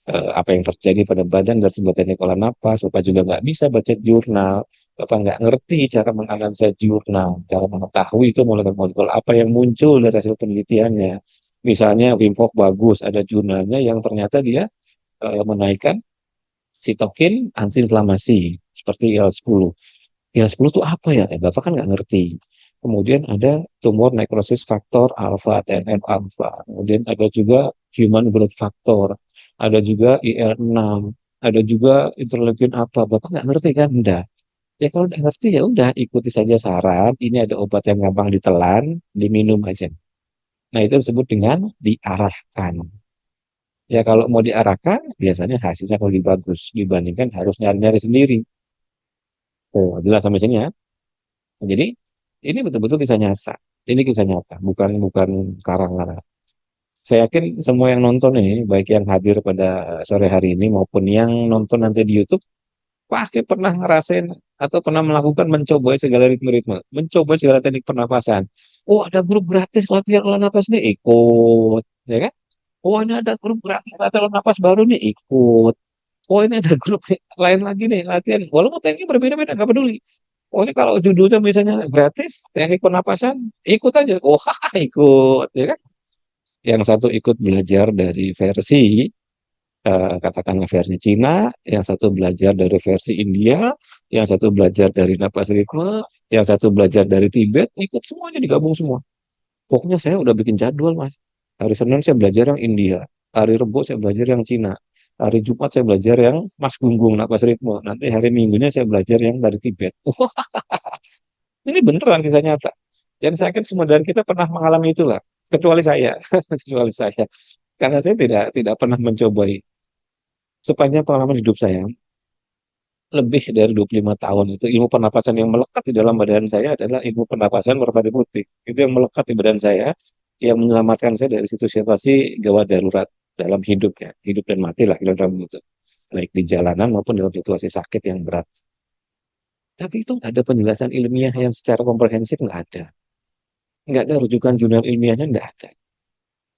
apa yang terjadi pada badan dan sebuah teknik olah napas. Bapak juga nggak bisa baca jurnal. Bapak nggak ngerti cara menganalisa jurnal, cara mengetahui itu molekul-molekul apa yang muncul dari hasil penelitiannya. Misalnya Wim Hof bagus, ada jurnalnya yang ternyata dia menaikkan sitokin antiinflamasi seperti IL-10. IL-10 itu apa ya? Bapak kan nggak ngerti. Kemudian ada tumor necrosis factor alpha, TNF alpha. Kemudian ada juga human growth factor. Ada juga IL-6. Ada juga interleukin apa. Bapak nggak ngerti kan? Enggak. Ya kalau nggak ngerti ya udah ikuti saja saran. Ini ada obat yang gampang ditelan, diminum aja. Nah itu disebut dengan diarahkan. Ya kalau mau diarahkan, biasanya hasilnya akan lebih bagus dibandingkan harus nyari-nyari sendiri. Oh, jelas sampai sini ya. Jadi ini betul-betul kisah nyata. Ini kisah nyata, bukan bukan karangan. Saya yakin semua yang nonton ini, baik yang hadir pada sore hari ini maupun yang nonton nanti di YouTube, pasti pernah ngerasain atau pernah melakukan mencoba segala ritme-ritme, mencoba segala teknik pernapasan. Oh, ada grup gratis latihan olah napas nih, ikut, ya kan? Oh, ini ada grup gratis latihan olah napas baru nih, ikut. Oh, ini ada grup lain lagi nih latihan. Walaupun tekniknya berbeda-beda, nggak peduli. Oh, ini kalau judulnya misalnya gratis, teknik pernapasan, ikut aja. Oh, ikut, ya kan? Yang satu ikut belajar dari versi, katakanlah versi Cina, yang satu belajar dari versi India, yang satu belajar dari napas ritme, yang satu belajar dari Tibet, ikut semuanya digabung semua. Pokoknya saya udah bikin jadwal, Mas. Hari Senin saya belajar yang India, hari Rebo saya belajar yang Cina, hari Jumat saya belajar yang Mas Gunggung napas ritme, nanti hari Minggunya saya belajar yang dari Tibet. Wah, ini beneran kisah nyata. Dan saya yakin semua dari kita pernah mengalami itulah. kecuali saya, kecuali saya. Karena saya tidak pernah mencobai sepanjang pengalaman hidup saya lebih dari 25 tahun itu ilmu pernapasan yang melekat di dalam badan saya adalah ilmu pernapasan merpati putih. Itu yang melekat di badan saya, yang menyelamatkan saya dari situasi gawat darurat dalam hidup ya, hidup dan mati lah kira-kira begitu. Baik di jalanan maupun dalam situasi sakit yang berat. Tapi itu nggak ada penjelasan ilmiah yang secara komprehensif, nggak ada. Nggak ada rujukan jurnal ilmiahnya, nggak ada.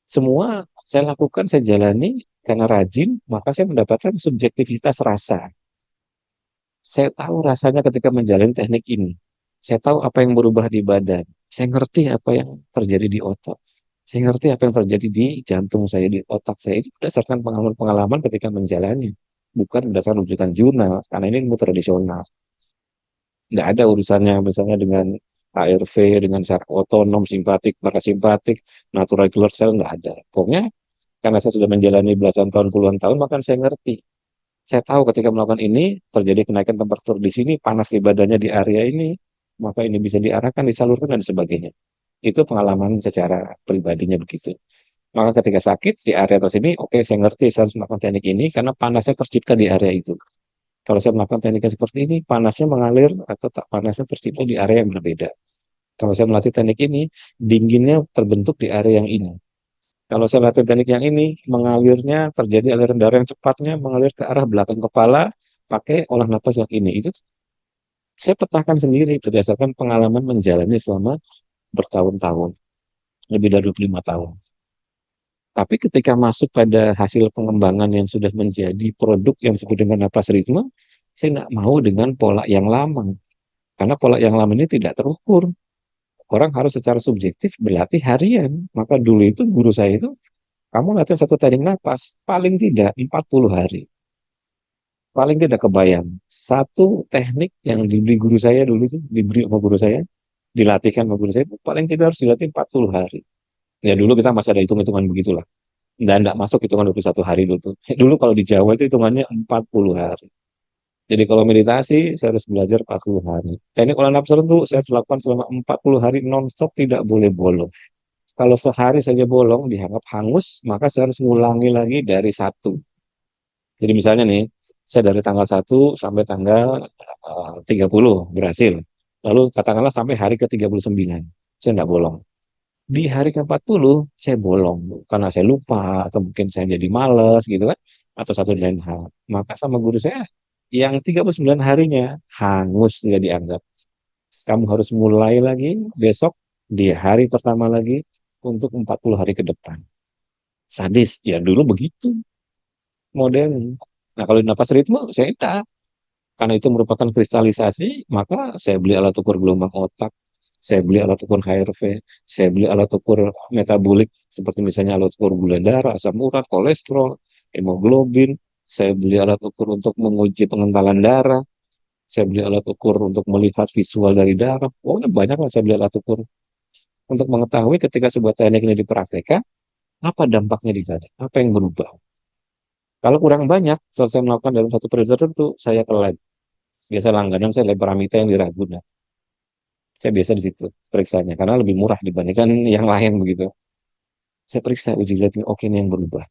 Semua saya lakukan, saya jalani karena rajin, maka saya mendapatkan subjektivitas rasa. Saya tahu rasanya ketika menjalani teknik ini. Saya tahu apa yang berubah di badan. Saya ngerti apa yang terjadi di otak. Saya ngerti apa yang terjadi di jantung saya, di otak saya. Itu berdasarkan pengalaman-pengalaman ketika menjalani. Bukan berdasarkan rujukan jurnal, karena ini ilmu tradisional. Nggak ada urusannya misalnya dengan ARV, dengan syarat otonom, simpatik, parasimpatik, natural killer cell, nggak ada. Pokoknya karena saya sudah menjalani belasan tahun, puluhan tahun, maka saya ngerti. Saya tahu ketika melakukan ini, terjadi kenaikan temperatur di sini, panas di badannya di area ini, maka ini bisa diarahkan, disalurkan, dan sebagainya. Itu pengalaman secara pribadinya begitu. Maka ketika sakit di area atas ini, oke, saya ngerti saya harus melakukan teknik ini karena panasnya tercipta di area itu. Kalau saya melakukan teknik yang seperti ini, panasnya mengalir atau tak panasnya tercipta di area yang berbeda. Kalau saya melatih teknik ini, dinginnya terbentuk di area yang ini. Kalau saya latih teknik yang ini, mengalirnya terjadi aliran darah yang cepatnya mengalir ke arah belakang kepala, pakai olah napas yang ini. Itu saya petakan sendiri berdasarkan pengalaman menjalani selama bertahun-tahun, lebih dari 25 tahun. Tapi ketika masuk pada hasil pengembangan yang sudah menjadi produk yang disebut dengan napas ritme, saya tidak mau dengan pola yang lama. Karena pola yang lama ini tidak terukur. Orang harus secara subjektif berlatih harian. Maka dulu itu guru saya itu, kamu latihan satu teknik napas, paling tidak 40 hari. Paling tidak kebayang. Satu teknik yang diberi guru saya dulu itu, diberi sama guru saya, dilatihkan sama guru saya, paling tidak harus dilatih 40 hari. Ya dulu kita masih ada hitung-hitungan begitulah. Dan tidak masuk hitungan 21 hari dulu tuh. Dulu kalau di Jawa itu hitungannya 40 hari. Jadi kalau meditasi, saya harus belajar 40 hari. Teknik olah nafas tertentu, saya harus lakukan selama 40 hari non-stop, tidak boleh bolong. Kalau sehari saja bolong, dianggap hangus, maka saya harus ngulangi lagi dari satu. Jadi misalnya nih, saya dari tanggal 1 sampai tanggal 30 berhasil. Lalu katakanlah sampai hari ke 39, saya nggak bolong. Di hari ke 40, saya bolong. Karena saya lupa, atau mungkin saya jadi males gitu kan. Atau satu dan lain hal. Maka sama guru saya, yang 39 harinya hangus nggak dianggap. Kamu harus mulai lagi besok di hari pertama lagi untuk 40 hari ke depan. Sadis, ya dulu begitu modelnya. Nah kalau di napas ritme, saya tidak. Karena itu merupakan kristalisasi, maka saya beli alat ukur gelombang otak, saya beli alat ukur HRV, saya beli alat ukur metabolik, seperti misalnya alat ukur gula darah, asam urat, kolesterol, hemoglobin, saya beli alat ukur untuk menguji pengentalan darah, saya beli alat ukur untuk melihat visual dari darah, pokoknya banyak lah saya beli alat ukur untuk mengetahui ketika sebuah teknik ini dipraktekkan, apa dampaknya di sana, apa yang berubah. Kalau kurang banyak, selesai melakukan dalam satu periode tertentu, saya ke lab. Biasa langganan saya lab Paramita yang di Ragunan. Saya biasa di situ periksanya karena lebih murah dibandingkan yang lain begitu. Saya periksa uji lab ini, oke ini yang berubah.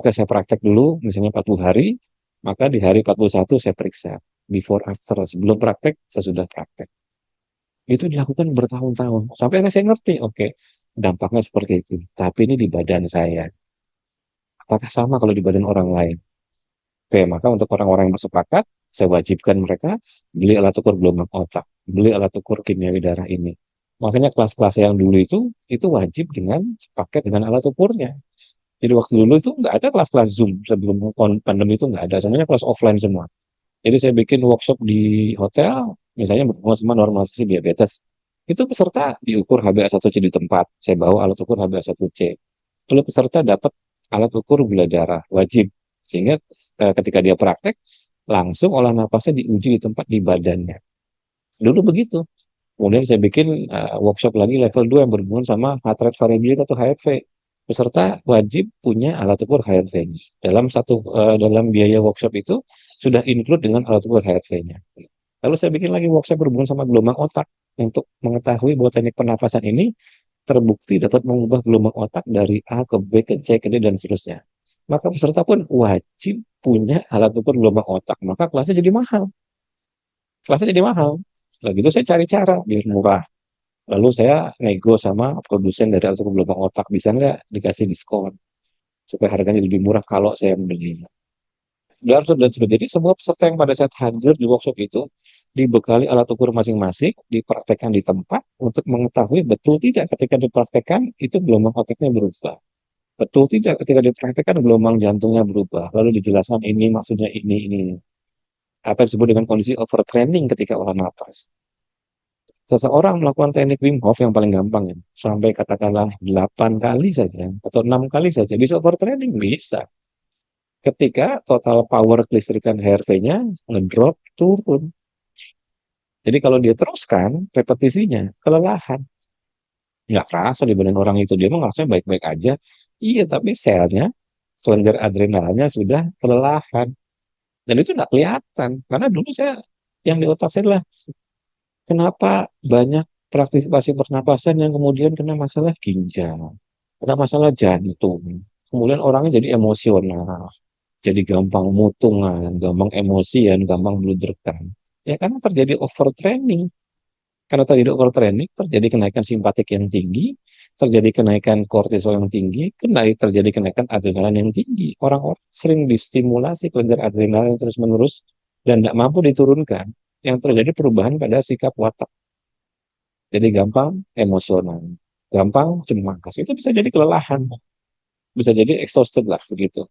Oke saya praktek dulu misalnya 40 hari, maka di hari 41 saya periksa. Before after, sebelum praktek saya sudah praktek. Itu dilakukan bertahun-tahun. Sampai akhirnya saya ngerti, oke dampaknya seperti itu. Tapi ini di badan saya. Apakah sama kalau di badan orang lain? Oke, maka untuk orang-orang yang bersepakat, saya wajibkan mereka beli alat ukur gelombang otak, beli alat ukur kimiawi darah ini. Makanya kelas-kelas yang dulu itu wajib dengan sepaket dengan alat ukurnya. Jadi waktu dulu itu nggak ada kelas-kelas Zoom sebelum pandemi itu nggak ada, semuanya kelas offline semua. Jadi saya bikin workshop di hotel, misalnya berhubungan sama normalisasi diabetes. Itu peserta diukur HbA1c di tempat, saya bawa alat ukur HbA1c. Lalu peserta dapat alat ukur gula darah, wajib. Sehingga ketika dia praktek, langsung olah napasnya diuji di tempat di badannya. Dulu begitu. Kemudian saya bikin workshop lagi level 2 yang berhubungan sama heart rate variability atau HRV. Peserta wajib punya alat ukur HRV-nya. Dalam biaya workshop itu sudah include dengan alat ukur HRV-nya. Lalu saya bikin lagi workshop berhubungan sama gelombang otak untuk mengetahui bahwa teknik pernapasan ini terbukti dapat mengubah gelombang otak dari A ke B ke C ke D dan seterusnya. Maka peserta pun wajib punya alat ukur gelombang otak. Maka kelasnya jadi mahal. Kelasnya jadi mahal. Lalu gitu saya cari cara biar murah. Lalu saya nego sama produsen dari alat ukur gelombang otak. Bisa nggak dikasih diskon? Supaya harganya lebih murah kalau saya membeli. Dan sudah jadi semua peserta yang pada saat hadir di workshop itu dibekali alat ukur masing-masing, dipraktekkan di tempat untuk mengetahui betul tidak ketika dipraktekkan itu gelombang otaknya berubah. Betul tidak ketika dipraktekkan gelombang jantungnya berubah. Lalu dijelaskan ini maksudnya ini. Apa yang disebut dengan kondisi overtraining ketika olah nafas. Seseorang melakukan teknik Wim Hof yang paling gampang ya, sampai katakanlah 8 kali saja atau 6 kali saja bisa overtraining bisa. Ketika total power kelistrikan HRV-nya ngedrop turun. Jadi kalau dia teruskan repetisinya kelelahan. Nggak kerasa dibanding orang itu. Dia emang ngerasanya baik-baik aja. Iya, tapi selnya, kelenjar adrenalnya sudah kelelahan. Dan itu nggak kelihatan. Karena dulu saya, yang di otak saya adalah, kenapa banyak praktisi pernapasan yang kemudian kena masalah ginjal, kena masalah jantung. Kemudian orangnya jadi emosional, jadi gampang mutungan, gampang emosian, gampang bluderkan. Ya karena terjadi overtraining. Karena terjadi overtraining, terjadi kenaikan simpatik yang tinggi, terjadi kenaikan kortisol yang tinggi, terjadi kenaikan adrenalin yang tinggi. Orang-orang sering distimulasi kelenjar adrenalin terus-menerus dan tidak mampu diturunkan. Yang terjadi perubahan pada sikap watak. Jadi gampang emosional, gampang cemas. Itu bisa jadi kelelahan, bisa jadi exhausted lah begitu.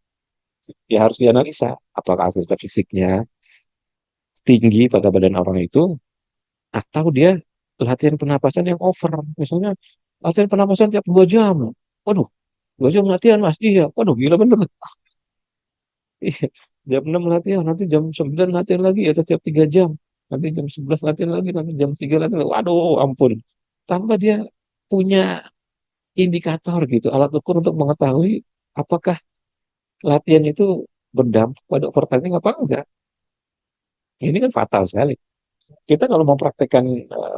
Ya harus dianalisa apakah aktivitas fisiknya tinggi pada badan orang itu atau dia latihan pernapasan yang over. Misalnya latihan pernapasan tiap 2 jam. Waduh, 2 jam latihan mas. Iya, waduh gila bener. Iya, jam 6 latihan, nanti jam 9 latihan lagi ya setiap 3 jam. Nanti jam 11 latihan lagi, nanti jam 3 latihan lagi. Waduh, ampun. Tanpa dia punya indikator gitu, alat ukur untuk mengetahui apakah latihan itu berdampak pada overtraining apa enggak. Ini kan fatal sekali. Kita kalau mau praktekkan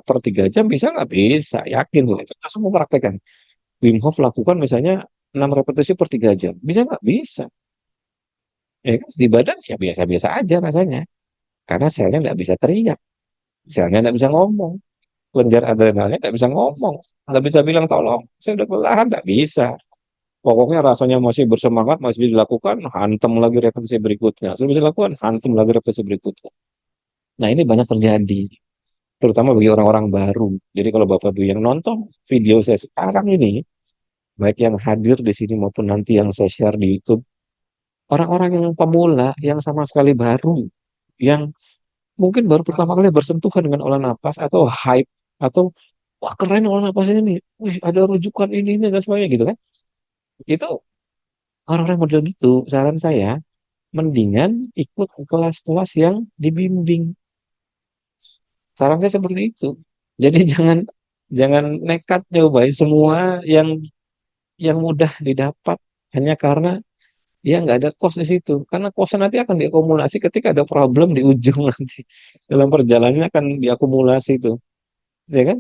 per 3 jam bisa nggak? Bisa, yakin lah. Itu langsung mau praktekkan. Wim Hof lakukan misalnya 6 repetisi per 3 jam. Bisa nggak? Bisa. Ya kan? Di badan ya biasa-biasa aja rasanya. Karena selnya nggak bisa teriak. Selnya nggak bisa ngomong. Kelenjar adrenalnya nggak bisa ngomong. Nggak bisa bilang tolong. Saya udah kelelahan. Nggak bisa. Pokoknya rasanya masih bersemangat, masih dilakukan, hantem lagi repetisi berikutnya. Sudah bisa dilakukan, hantem lagi repetisi berikutnya. Nah ini banyak terjadi. Terutama bagi orang-orang baru. Jadi kalau Bapak Ibu yang nonton video saya sekarang ini, baik yang hadir di sini maupun nanti yang saya share di YouTube, orang-orang yang pemula, yang sama sekali baru, yang mungkin baru pertama kali bersentuhan dengan olah napas atau hype atau wah keren olah napas ini, wih ada rujukan ini dan sebagainya gitu kan. Itu orang-orang model gitu, saran saya mendingan ikut kelas-kelas yang dibimbing. Saran saya seperti itu. Jadi jangan jangan nekat nyobain semua yang mudah didapat hanya karena ya nggak ada cost di situ. Karena cost nanti akan diakumulasi ketika ada problem di ujung nanti. Dalam perjalanannya akan diakumulasi itu. Ya kan?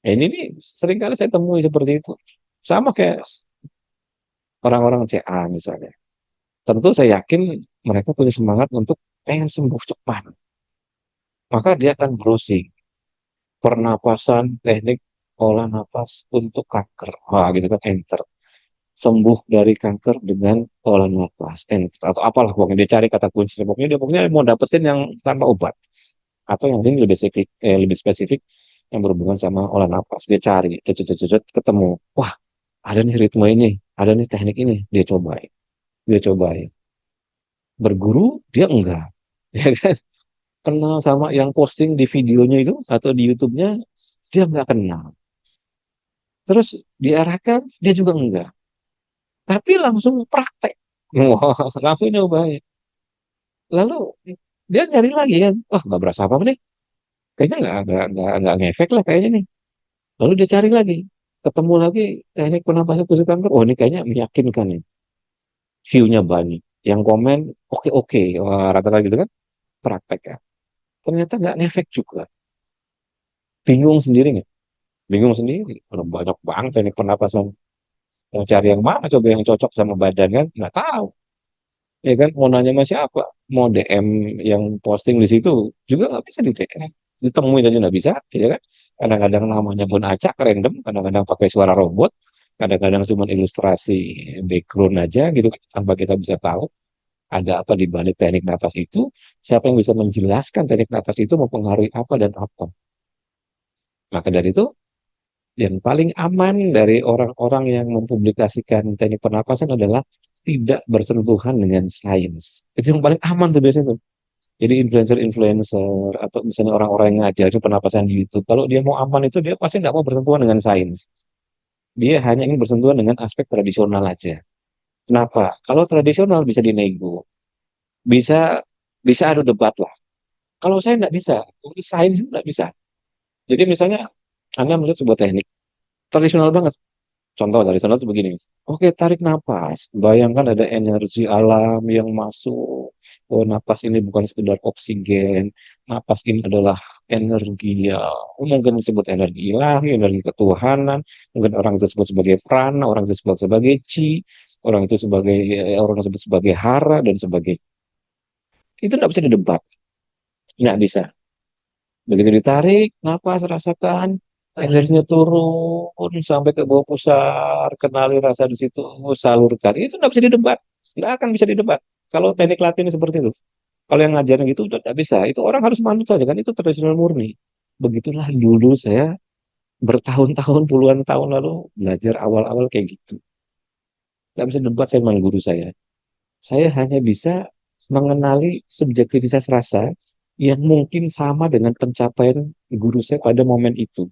Ini nih seringkali saya temui seperti itu. Sama kayak orang-orang CA misalnya. Tentu saya yakin mereka punya semangat untuk pengen sembuh cepat. Maka dia akan browsing pernapasan teknik olah napas untuk kanker. Wah, gitu kan enter. Sembuh dari kanker dengan olah napas enter atau apalah pokoknya dia cari kata kunci. Pokoknya dia mau dapetin yang tanpa obat atau yang ini lebih spesifik yang berhubungan sama olah napas. Dia cari, ketemu. Wah, ada nih ritme ini, ada nih teknik ini. Dia cobain. Berguru dia enggak. Ya kan? Kenal sama yang posting di videonya itu atau di YouTube-nya dia nggak kenal. Terus diarahkan dia juga enggak. Tapi langsung praktek. Wah, langsung nyobain. Lalu dia nyari lagi kan, wah nggak berasa apa nih, kayaknya nggak ngefek lah kayaknya nih. Lalu dia cari lagi, ketemu lagi teknik pernapasan khusus kanker, oh ini kayaknya meyakinkan nih, view-nya banyak, yang komen oke oke, wah rata-rata gitu kan, praktek ya. Ternyata nggak ngefek juga, bingung sendiri nggak? Bingung sendiri. Kalau banyak banget teknik pernapasan. Mau cari yang mana coba yang cocok sama badan kan? Nggak tahu. Ya kan, mau nanya sama siapa? Mau DM yang posting di situ juga nggak bisa di DM. Ditemuin aja nggak bisa, ya kan? Kadang-kadang namanya pun acak, random, kadang-kadang pakai suara robot, kadang-kadang cuma ilustrasi background aja gitu, kan, tanpa kita bisa tahu ada apa di balik teknik nafas itu, siapa yang bisa menjelaskan teknik nafas itu mempengaruhi apa dan apa. Maka dari itu, yang paling aman dari orang-orang yang mempublikasikan teknik pernapasan adalah tidak bersentuhan dengan sains. Itu yang paling aman tuh biasanya tuh. Jadi influencer-influencer atau misalnya orang-orang yang ngajarin pernapasan di YouTube, kalau dia mau aman itu dia pasti nggak mau bersentuhan dengan sains. Dia hanya ingin bersentuhan dengan aspek tradisional aja. Kenapa? Kalau tradisional bisa dinego, bisa bisa adu debat lah. Kalau saya nggak bisa, sains itu nggak bisa. Jadi misalnya Anda melihat sebuah teknik tradisional banget. Contoh dari sana tuh begini. Oke, tarik napas. Bayangkan ada energi alam yang masuk. Oh, napas ini bukan sekedar oksigen. Napas ini adalah energi ya, mungkin disebut energi ilahi, energi ketuhanan. Mungkin orang itu sebut sebagai prana, orang itu sebut sebagai chi, orang itu sebagai orang disebut sebagai hara dan sebagainya. Itu nggak bisa didebat, nggak bisa. Begitu ditarik, napas rasakan energinya turun sampai ke bawah pusar, kenali rasa di situ, salurkan. Itu nggak bisa didebat, nggak akan bisa didebat. Kalau teknik Latin seperti itu, kalau yang ngajarin gitu udah nggak bisa. Itu orang harus manut saja kan, itu tradisional murni. Begitulah dulu saya bertahun-tahun, puluhan tahun lalu belajar awal-awal kayak gitu. Nggak bisa debat saya dengan guru saya. Saya hanya bisa mengenali subjektivitas rasa yang mungkin sama dengan pencapaian guru saya pada momen itu.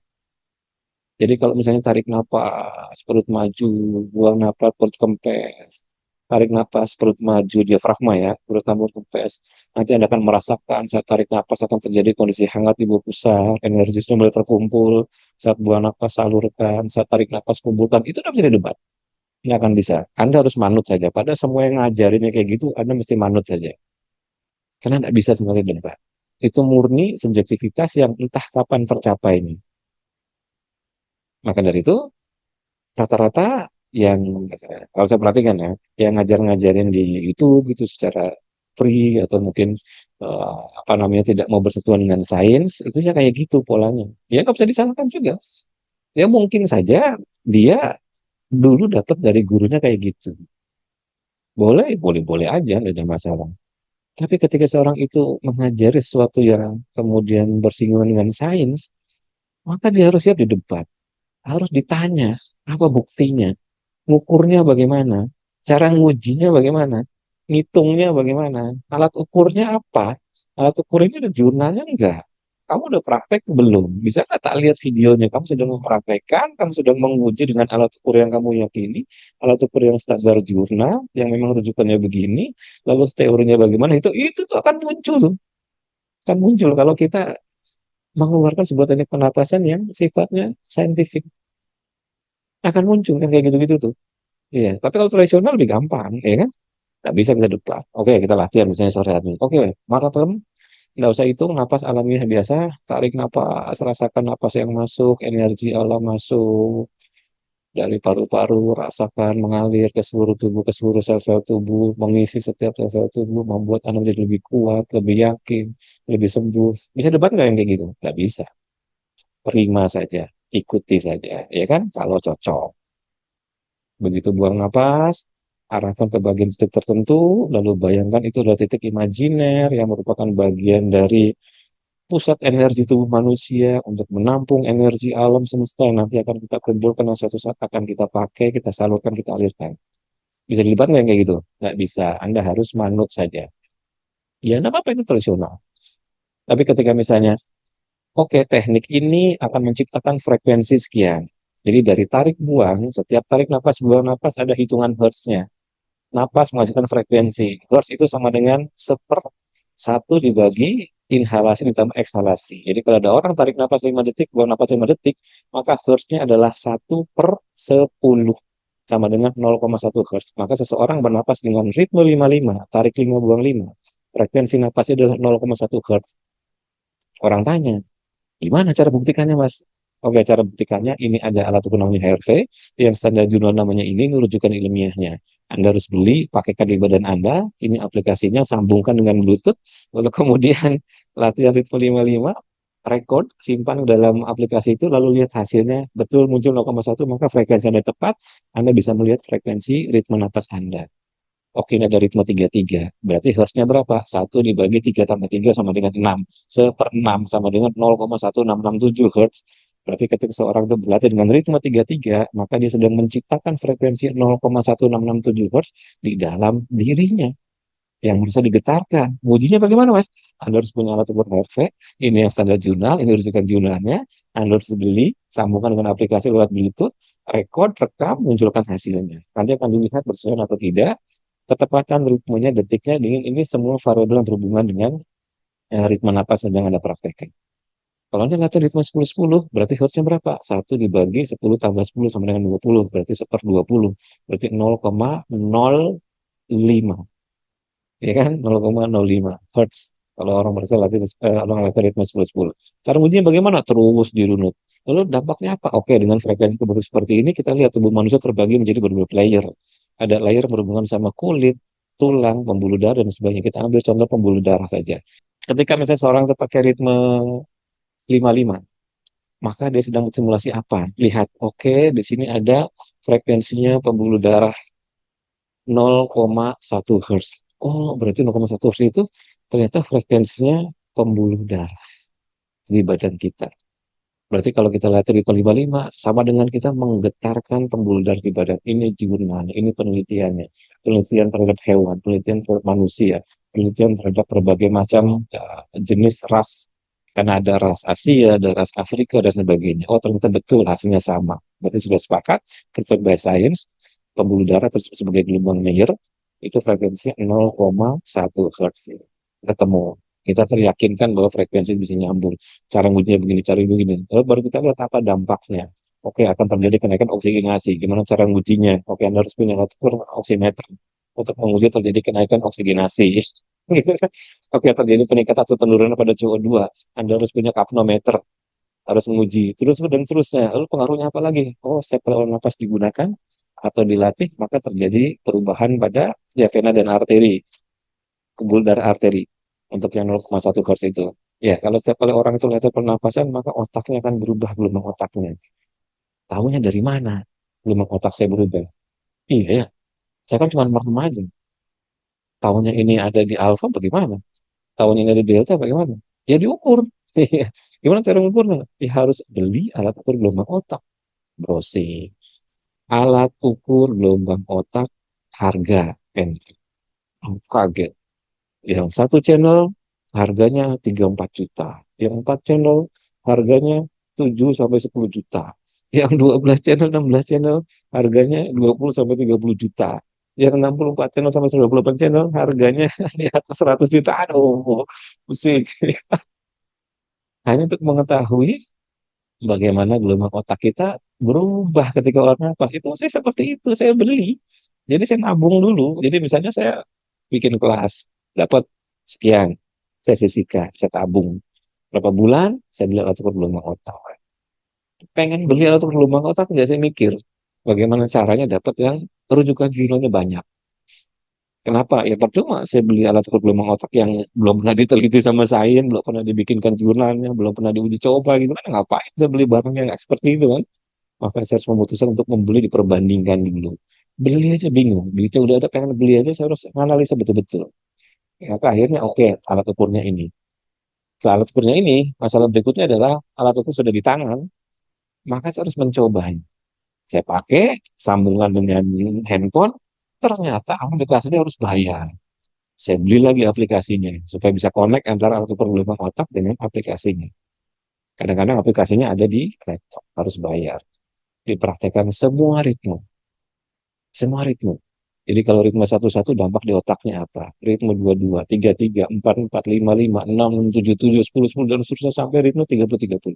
Jadi kalau misalnya tarik napas, perut maju, buang napas, perut kempes. Tarik napas, perut maju, diafragma ya, perut tamu kempes. Nanti Anda akan merasakan saat tarik napas akan terjadi kondisi hangat di bawah pusar, energi sudah mulai terkumpul. Saat buang napas, salurkan. Saat tarik napas, kumpulkan. Itu tidak bisa didebat. Nggak akan bisa. Anda harus manut saja. Pada semua yang ngajarinnya kayak gitu, Anda mesti manut saja. Karena tidak bisa sebagai debat. Itu murni subjektivitas yang entah kapan tercapainya. Maka dari itu, rata-rata yang kalau saya perhatikan ya, yang ngajar-ngajarin di YouTube gitu secara free atau mungkin apa namanya tidak mau bersentuhan dengan sains, itu ya kayak gitu polanya. Ya nggak bisa disalahkan juga. Ya mungkin saja dia dulu dapat dari gurunya kayak gitu. Boleh, boleh-boleh aja, tidak ada masalah. Tapi ketika seorang itu mengajari sesuatu yang kemudian bersinggungan dengan sains, maka dia harus siap didebat, harus ditanya apa buktinya, ngukurnya bagaimana, cara ngujinya bagaimana, ngitungnya bagaimana, alat ukurnya apa, alat ukur ini ada jurnalnya enggak, kamu udah praktek belum, bisa nggak tak lihat videonya, kamu sedang mempraktekkan, kamu sedang menguji dengan alat ukur yang kamu yakini, alat ukur yang standar jurnal, yang memang rujukannya begini, lalu teorinya bagaimana, itu tuh akan muncul kalau kita mengeluarkan sebuah teknik pernapasan yang sifatnya saintifik, akan muncul yang kayak gitu-gitu tuh. Iya, tapi kalau tradisional lebih gampang, ya kan? Nggak bisa kita debat. Oke, kita latihan misalnya sore hari. Oke, maraton, nggak usah hitung, napas alamiah biasa, tarik napas, rasakan napas yang masuk, energi alam masuk dari paru-paru, rasakan mengalir ke seluruh sel-sel tubuh, mengisi setiap sel-sel tubuh, membuat Anda menjadi lebih kuat, lebih yakin, lebih sembuh. Bisa debat nggak yang kayak gitu? Nggak bisa. Terima saja, ikuti saja, ya kan? Kalau cocok. Begitu buang napas, arahkan ke bagian titik tertentu, lalu bayangkan itu adalah titik imajiner yang merupakan bagian dari pusat energi tubuh manusia untuk menampung energi alam semesta yang nanti akan kita kumpulkan dan suatu saat akan kita pakai, kita salurkan, kita alirkan. Bisa dilihat nggak yang kayak gitu? Nggak bisa. Anda harus manut saja. Ya, nggak apa-apa itu tradisional. Tapi ketika misalnya, oke, teknik ini akan menciptakan frekuensi sekian. Jadi dari tarik buang, setiap tarik nafas, buang nafas ada hitungan hertznya. Napas menghasilkan frekuensi. Hertz itu sama dengan satu dibagi inhalasi ditambah ekshalasi. Jadi kalau ada orang tarik napas 5 detik, buang napas 5 detik, maka hertznya adalah 1/10 sama dengan 0,1 hertz. Maka seseorang bernapas dengan ritme 55, tarik 5, buang 5. Frekuensi napasnya adalah 0,1 hertz. Orang tanya, gimana cara buktikannya, Mas? Oke, cara buktikannya ini ada alat ukur namanya HRV, yang standar jurnal namanya ini rujukan ilmiahnya. Anda harus beli, pakaikan di badan Anda, ini aplikasinya, sambungkan dengan Bluetooth, lalu kemudian latihan ritme 55, record, simpan dalam aplikasi itu, lalu lihat hasilnya, betul muncul 0,1, maka frekuensi Anda tepat, Anda bisa melihat frekuensi ritme napas Anda. Oke, ini ada ritme 33. Berarti hertznya berapa? 1 dibagi 3 tambah 3 sama dengan 6. 1/6 sama dengan 0,1667 hertz. Berarti ketika seorang itu berlatih dengan ritme 33, maka dia sedang menciptakan frekuensi 0,1667 hertz di dalam dirinya yang bisa digetarkan. Ujinya bagaimana, Mas? Anda harus punya alat ukur HRV, ini yang standar jurnal, ini rujukan jurnalnya, Anda harus beli, sambungkan dengan aplikasi lewat Bluetooth, record, rekam, munculkan hasilnya. Nanti akan dilihat bersesuaian atau tidak, ketepatan ritmenya, detiknya, dengan ini semua variabel yang berhubungan dengan ritme napas yang sedang Anda praktekkan. Kalau Anda latih ritme 10-10, berarti hertznya berapa? 1 dibagi 10 tambah 10 sama dengan 20, berarti 1/20, berarti 0,05, ya kan? 0,05 hertz. Kalau orang mereka latih, orang latih ritme 10-10. Cara ujinya bagaimana? Terus dirunut. Lalu dampaknya apa? Oke, dengan frekuensi tubuh seperti ini, kita lihat tubuh manusia terbagi menjadi beberapa layer. Ada layer berhubungan sama kulit, tulang, pembuluh darah, dan sebagainya. Kita ambil contoh pembuluh darah saja. Ketika misalnya seorang itu pakai ritme 55, maka dia sedang simulasi apa? Lihat, oke, di sini ada frekuensinya pembuluh darah 0,1 Hz. Oh, berarti 0,1 Hz itu ternyata frekuensinya pembuluh darah di badan kita. Berarti kalau kita lihat di 55, sama dengan kita menggetarkan pembuluh darah di badan. Ini jurnalnya, ini penelitiannya. Penelitian terhadap hewan, penelitian terhadap manusia, penelitian terhadap berbagai macam jenis ras. Karena ada ras Asia, ada ras Afrika, dan sebagainya. Oh, ternyata betul hasilnya sama. Berarti sudah sepakat, confirmed by science, pembuluh darah tersebut sebagai gelombang Mayer, itu frekuensinya 0,1 Hz. Ketemu. Kita teryakinkan bahwa frekuensi bisa nyambung. Cara ngujinya begini, cara begini. Lalu baru kita lihat apa dampaknya. Oke, akan terjadi kenaikan oksigenasi. Gimana cara ngujinya? Oke, Anda harus punya alat ukur oximeter untuk menguji terjadi kenaikan oksigenasi. Gitu kan. Oke, terjadi peningkatan atau penurunan pada CO2. Anda harus punya kapnometer, harus menguji. Terus dan terusnya. Lalu pengaruhnya apa lagi? Oh, setiap saluran nafas digunakan atau dilatih, maka terjadi perubahan pada ya vena dan arteri, pembuluh darah arteri untuk yang 0,1 Hz itu. Ya, kalau setiap kali orang itu latihan pernapasan, maka otaknya akan berubah gelombang otaknya. Tahunya dari mana? Gelombang otak saya berubah. Iya ya, saya kan cuma merem aja. Tahunya ini ada di alfa bagaimana? Tahunya ini ada di delta bagaimana? Ya diukur. Gimana cara mengukurnya? Ya harus beli alat ukur gelombang otak. Browsing. Alat ukur gelombang otak harga. Enter. Kaget. Yang satu channel harganya 3-4 juta. Yang 4 channel harganya 7 sampai 10 juta. Yang 12 channel, 16 channel harganya 20 sampai 30 juta. Yang 64 channel sampai 98 channel harganya di atas 100 juta. Aduh, pusing. Hanya untuk mengetahui bagaimana gelombang otak kita berubah ketika orang nafas. Itu saya seperti itu, saya beli. Jadi saya nabung dulu. Jadi misalnya saya bikin kelas, dapat sekian, saya sisihkan, saya tabung. Berapa bulan, saya beli alat ukur gelombang otak. Pengen beli alat ukur gelombang otak, nggak saya mikir. Bagaimana caranya dapat yang rujukan jurnalnya banyak. Kenapa? Ya percuma saya beli alat ukur gelombang otak yang belum pernah diteliti sama sains, belum pernah dibikinkan jurnalnya, belum pernah diuji coba gitu kan. Ngapain saya beli barang yang nggak seperti itu kan? Maka saya harus memutuskan untuk membeli diperbandingkan dulu. Beli aja bingung. Begitu udah ada pengen beli aja, saya harus analisa betul-betul. Maka akhirnya oke, alat ukurnya ini. Setelah alat ukurnya ini, masalah berikutnya adalah alat ukur sudah di tangan, maka saya harus mencobanya. Saya pakai sambungan dengan handphone, ternyata aplikasinya harus bayar. Saya beli lagi aplikasinya supaya bisa connect antara alat ukur gelombang otak dengan aplikasinya. Kadang-kadang aplikasinya ada di laptop, harus bayar. Dipraktekkan semua ritme, semua ritme. Jadi kalau ritme 1-1 dampak di otaknya apa? Ritme 2-2, 3-3, 4-4, 5-5, 6, 7-7, 10-10, dan seterusnya sampai ritme 30-30.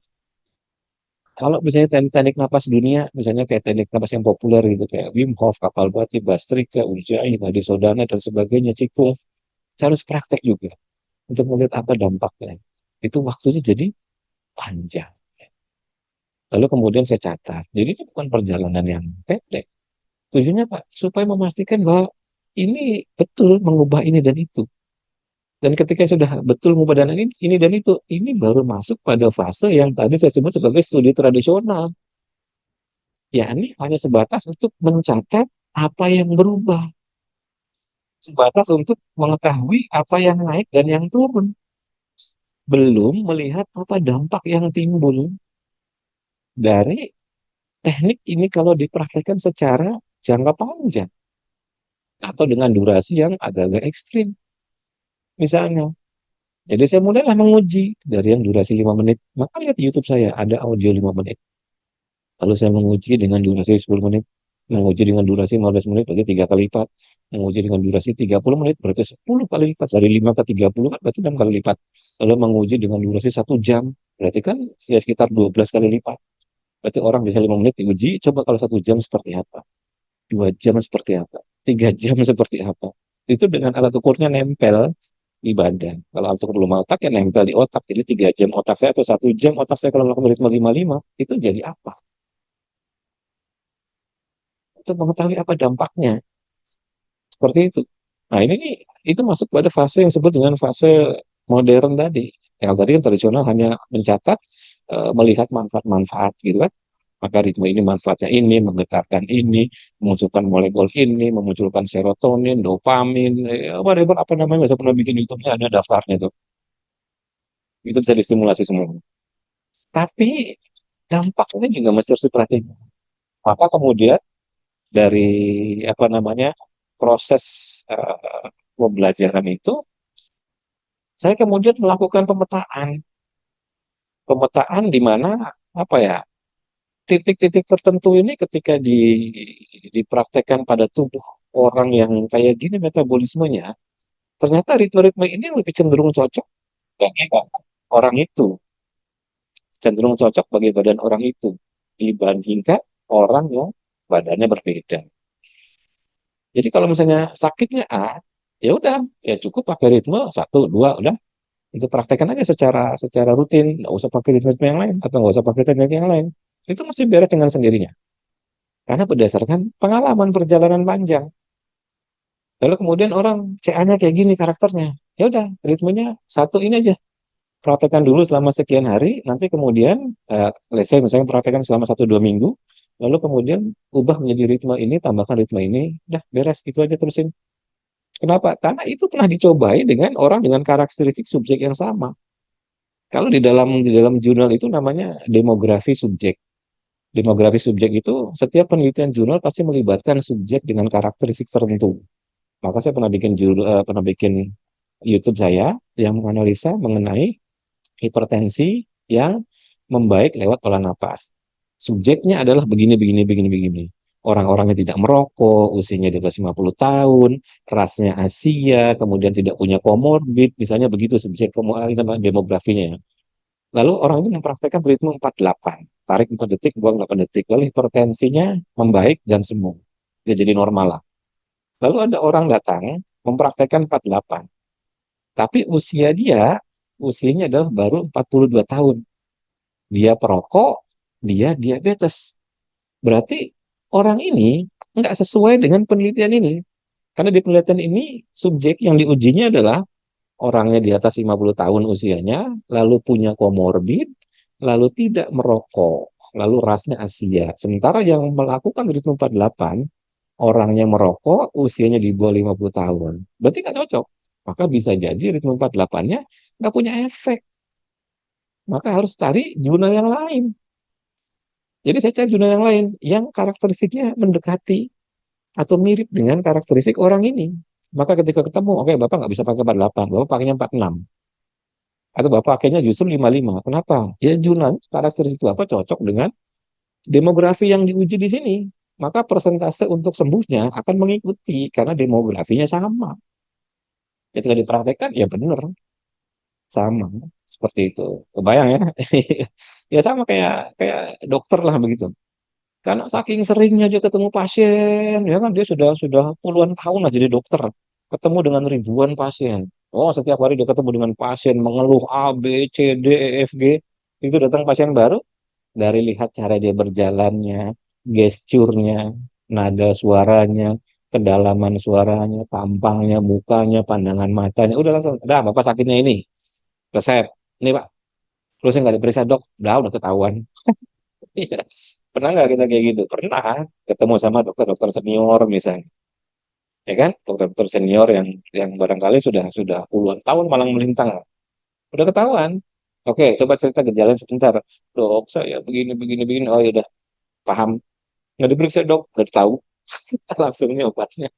Kalau misalnya teknik napas dunia, misalnya kayak teknik napas yang populer gitu, kayak Wim Hof, Kapalbhati, Bastrika, Ujjayi, Nadi Sodana, dan sebagainya, Cikung, saya harus praktek juga untuk melihat apa dampaknya. Itu waktunya jadi panjang. Lalu kemudian saya catat. Jadi ini bukan perjalanan yang pendek. Tujuannya Pak, supaya memastikan bahwa ini betul mengubah ini dan itu. Dan ketika sudah betul mengubah dan ini dan itu, ini baru masuk pada fase yang tadi saya sebut sebagai studi tradisional. Ya, ini hanya sebatas untuk mencatat apa yang berubah, sebatas untuk mengetahui apa yang naik dan yang turun, belum melihat apa dampak yang timbul dari teknik ini kalau dipraktekkan secara jangka panjang atau dengan durasi yang agak-agak ekstrim. Misalnya, jadi saya mulailah menguji dari yang durasi 5 menit. Maka lihat di YouTube saya, ada audio 5 menit. Lalu saya menguji dengan durasi 10 menit. Menguji dengan durasi 15 menit, berarti 3 kali lipat. Menguji dengan durasi 30 menit, berarti 10 kali lipat. Dari 5 ke 30 kan berarti 6 kali lipat. Lalu menguji dengan durasi 1 jam, berarti kan ya sekitar 12 kali lipat. Berarti orang bisa 5 menit diuji, coba kalau 1 jam seperti apa? 2 jam seperti apa? 3 jam seperti apa? Itu dengan alat ukurnya nempel di badan. Kalau alat ukur volume otak ya nempel di otak. Jadi 3 jam otak saya atau 1 jam otak saya kalau melakukan ritme 55 itu jadi apa? Untuk mengetahui apa dampaknya. Seperti itu. Nah ini nih, itu masuk pada fase yang disebut dengan fase modern tadi. Yang tadi kan tradisional hanya mencatat, melihat manfaat-manfaat gitu kan. Maka ritme ini manfaatnya ini, menggetarkan ini, memunculkan molekul ini, memunculkan serotonin, dopamin, whatever apa namanya, saya pernah bikin YouTube-nya ada daftarnya tuh. Itu bisa distimulasi semua. Tapi dampaknya juga mesti harus diperhatikan. Maka kemudian dari apa namanya proses pembelajaran itu, saya kemudian melakukan pemetaan di mana apa ya titik-titik tertentu ini ketika dipraktekkan pada tubuh orang yang kayak gini metabolismenya, ternyata ritme-ritme ini lebih cenderung cocok bagi orang itu, cenderung cocok bagi badan orang itu dibandingkan orang yang badannya berbeda. Jadi kalau misalnya sakitnya A, ya udah, ya cukup pakai ritme 1, 2, udah itu praktekkan aja secara secara rutin, nggak usah pakai ritme yang lain atau nggak usah pakai teknik yang lain. Itu mesti beres dengan sendirinya. Karena berdasarkan pengalaman perjalanan panjang. Lalu kemudian orang CA-nya kayak gini karakternya. Ya udah, ritmenya satu ini aja. Praktekkan dulu selama sekian hari, nanti kemudian, let's say misalnya praktekkan selama 1 2 minggu, lalu kemudian ubah menjadi ritme ini, tambahkan ritme ini, udah beres, itu aja terusin. Kenapa? Karena itu pernah dicobai dengan orang dengan karakteristik subjek yang sama. Kalau di dalam jurnal itu namanya demografi subjek. Demografi subjek itu setiap penelitian jurnal pasti melibatkan subjek dengan karakteristik tertentu. Maka saya pernah bikin YouTube saya yang menganalisa mengenai hipertensi yang membaik lewat pola napas. Subjeknya adalah begini, begini, begini, begini. Orang-orangnya tidak merokok, usianya di atas 50 tahun, rasnya Asia, kemudian tidak punya komorbid, misalnya begitu subjek demografinya. Lalu orang itu mempraktekkan ritme 48, tarik 4 detik, buang 8 detik. Lalu hipertensinya membaik dan sembuh. Dia jadi normal lah. Lalu ada orang datang mempraktekkan 48, tapi usianya adalah baru 42 tahun. Dia perokok, dia diabetes. Berarti orang ini nggak sesuai dengan penelitian ini. Karena di penelitian ini subjek yang diujinya adalah orangnya di atas 50 tahun usianya, lalu punya komorbid, lalu tidak merokok, lalu rasnya Asia. Sementara yang melakukan ritme 48, orangnya merokok, usianya di bawah 50 tahun. Berarti nggak cocok. Maka bisa jadi ritme 48-nya nggak punya efek. Maka harus cari jurnal yang lain. Jadi saya cari jurnal yang lain yang karakteristiknya mendekati atau mirip dengan karakteristik orang ini. Maka ketika ketemu, oke, Bapak nggak bisa pakai 48, Bapak pakainya 46. Atau Bapak pakainya justru 55. Kenapa? Ya jurnal karakteristik Bapak cocok dengan demografi yang diuji di sini. Maka persentase untuk sembuhnya akan mengikuti karena demografinya sama. Ketika dipraktekkan, ya benar, sama. Seperti itu. Kebayang ya? Ya sama kayak kayak dokter lah begitu. Karena saking seringnya dia ketemu pasien, ya kan dia sudah puluhan tahun lah jadi dokter, ketemu dengan ribuan pasien. Oh, setiap hari dia ketemu dengan pasien mengeluh A, B, C, D, E, F, G. Itu datang pasien baru, dari lihat cara dia berjalannya, gesturnya, nada suaranya, kedalaman suaranya, tampangnya, mukanya, pandangan matanya. Udah langsung, udah Bapak sakitnya ini. Resep. Ini Pak, terusnya nggak diperiksa dok. Udah ketahuan. Iya. Pernah nggak kita kayak gitu? Pernah. Ketemu sama dokter-dokter senior misalnya. Ya kan? Dokter-dokter senior yang barangkali sudah puluhan tahun malang melintang. Udah ketahuan. Oke, coba cerita gejala sebentar. Dok, saya begini, begini, begini. Oh, ya udah paham. Nggak diperiksa dok, udah tahu. Langsung nih obatnya.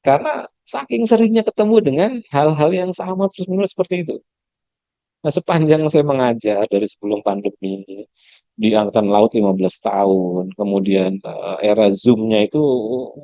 Karena saking seringnya ketemu dengan hal-hal yang sama terus menerus seperti itu. Nah, sepanjang saya mengajar dari sebelum pandemi di angkatan laut 15 tahun, kemudian era Zoom-nya itu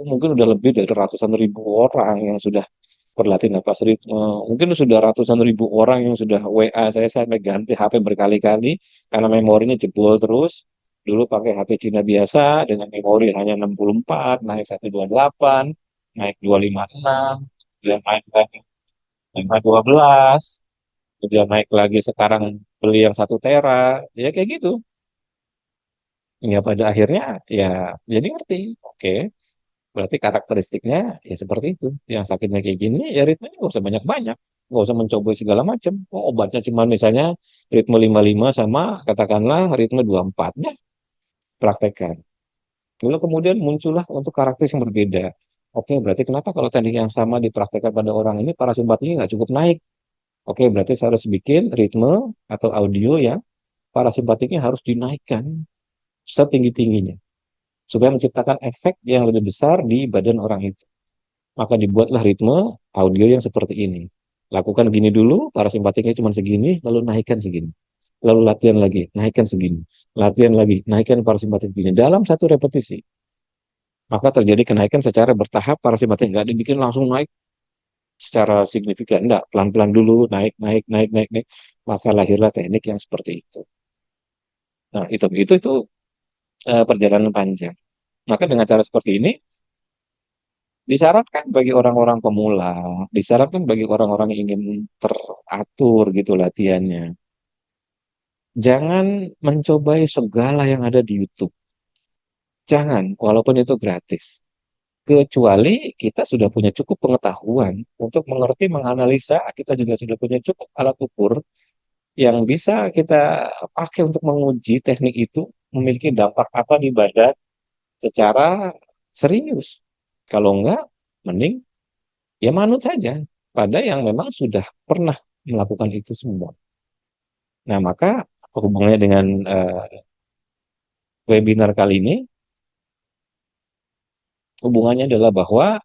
mungkin udah lebih dari ratusan ribu orang yang sudah berlatih napas ritme. Mungkin sudah ratusan ribu orang yang sudah WA saya sampai ganti HP berkali-kali karena memorinya jebol terus. Dulu pakai HP Cina biasa dengan memori hanya 64, naik 128, naik 256, kemudian naik lagi 512, kemudian naik lagi sekarang beli yang 1 tera, ya kayak gitu. Ya pada akhirnya ya jadi ngerti. Oke, berarti karakteristiknya ya seperti itu. Yang sakitnya kayak gini, ya ritmenya nggak usah banyak-banyak. Nggak usah mencoba segala macam. Oh, obatnya cuma misalnya ritme 55 sama katakanlah ritme 24. Ya, praktekkan. Lalu kemudian muncullah untuk karakteristik yang berbeda. Oke, berarti kenapa kalau teknik yang sama dipraktekkan pada orang ini, parasimpatiknya nggak cukup naik? Oke, berarti saya harus bikin ritme atau audio yang parasimpatiknya harus dinaikkan setinggi-tingginya. Supaya menciptakan efek yang lebih besar di badan orang itu. Maka dibuatlah ritme audio yang seperti ini. Lakukan gini dulu, parasimpatiknya cuma segini, lalu naikkan segini. Lalu latihan lagi, naikkan segini. Latihan lagi, naikkan parasimpatik segini. Dalam satu repetisi, maka terjadi kenaikan secara bertahap parasimpatik. Nggak dibikin langsung naik secara signifikan. Enggak, pelan-pelan dulu, naik, naik, naik, naik, naik. Maka lahirlah teknik yang seperti itu. Nah, itu perjalanan panjang. Maka dengan cara seperti ini, disarankan bagi orang-orang pemula, disarankan bagi orang-orang yang ingin teratur gitu latihannya. Jangan mencobai segala yang ada di YouTube. Jangan, walaupun itu gratis. Kecuali kita sudah punya cukup pengetahuan untuk mengerti, menganalisa, kita juga sudah punya cukup alat ukur yang bisa kita pakai untuk menguji teknik itu memiliki dampak apa di badan secara serius. Kalau enggak, mending ya manut saja pada yang memang sudah pernah melakukan itu semua. Nah, maka hubungannya dengan webinar kali ini, hubungannya adalah bahwa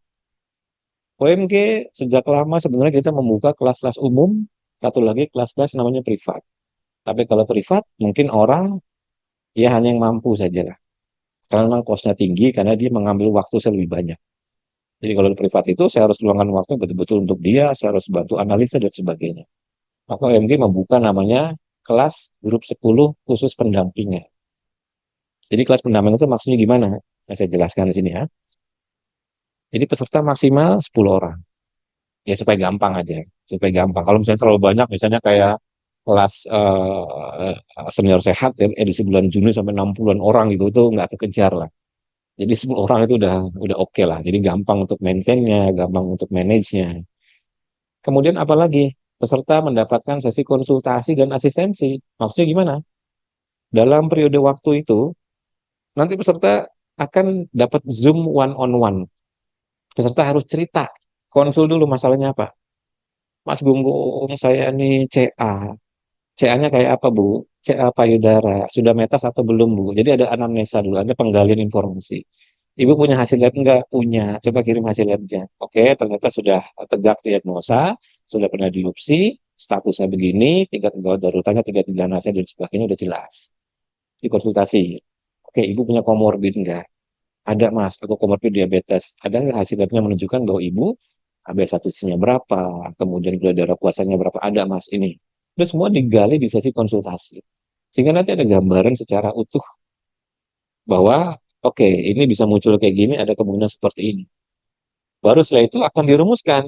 OMG sejak lama sebenarnya kita membuka kelas-kelas umum, satu lagi kelas-kelas namanya privat. Tapi kalau privat, mungkin orang ya hanya yang mampu saja lah. Karena memang kosnya tinggi, karena dia mengambil waktu saya lebih banyak. Jadi kalau di privat itu, saya harus luangkan waktu betul-betul untuk dia, saya harus bantu analisa dan sebagainya. Maka OMG membuka namanya kelas grup 10 khusus pendampingan. Jadi kelas pendampingan itu maksudnya gimana? Nah, saya jelaskan di sini ya. Jadi peserta maksimal 10 orang. Ya supaya gampang aja. Supaya gampang. Kalau misalnya terlalu banyak, misalnya kayak kelas senior sehat ya, edisi bulan Juni sampai 60-an orang gitu, itu nggak kekejar lah. Jadi 10 orang itu udah oke lah. Jadi gampang untuk maintainnya, gampang untuk manage-nya. Kemudian apalagi? Peserta mendapatkan sesi konsultasi dan asistensi. Maksudnya gimana? Dalam periode waktu itu, nanti peserta akan dapat Zoom one on one. Peserta harus cerita, konsul dulu masalahnya apa. Mas Gunggung, saya nih CA. CA-nya kayak apa, Bu? CA payudara. Sudah metas atau belum, Bu? Jadi ada anamnesa dulu, ada penggalian informasi. Ibu punya hasil lab enggak? Punya. Coba kirim hasil labnya. Oke, ternyata sudah tegak diagnosa, sudah pernah biopsi, statusnya begini, tingkat gawat daruratnya, tingkat ganasnya dan sebagainya udah jelas. Dikonsultasi. Oke, ibu punya komorbid enggak? Ada mas, aku komorbid diabetes. Ada nggak hasil labnya menunjukkan bahwa ibu HbA1c-nya berapa, kemudian gula darah puasanya berapa? Ada mas, ini. Itu semua digali di sesi konsultasi. Sehingga nanti ada gambaran secara utuh bahwa oke, ini bisa muncul kayak gini, ada kemungkinan seperti ini. Baru setelah itu akan dirumuskan.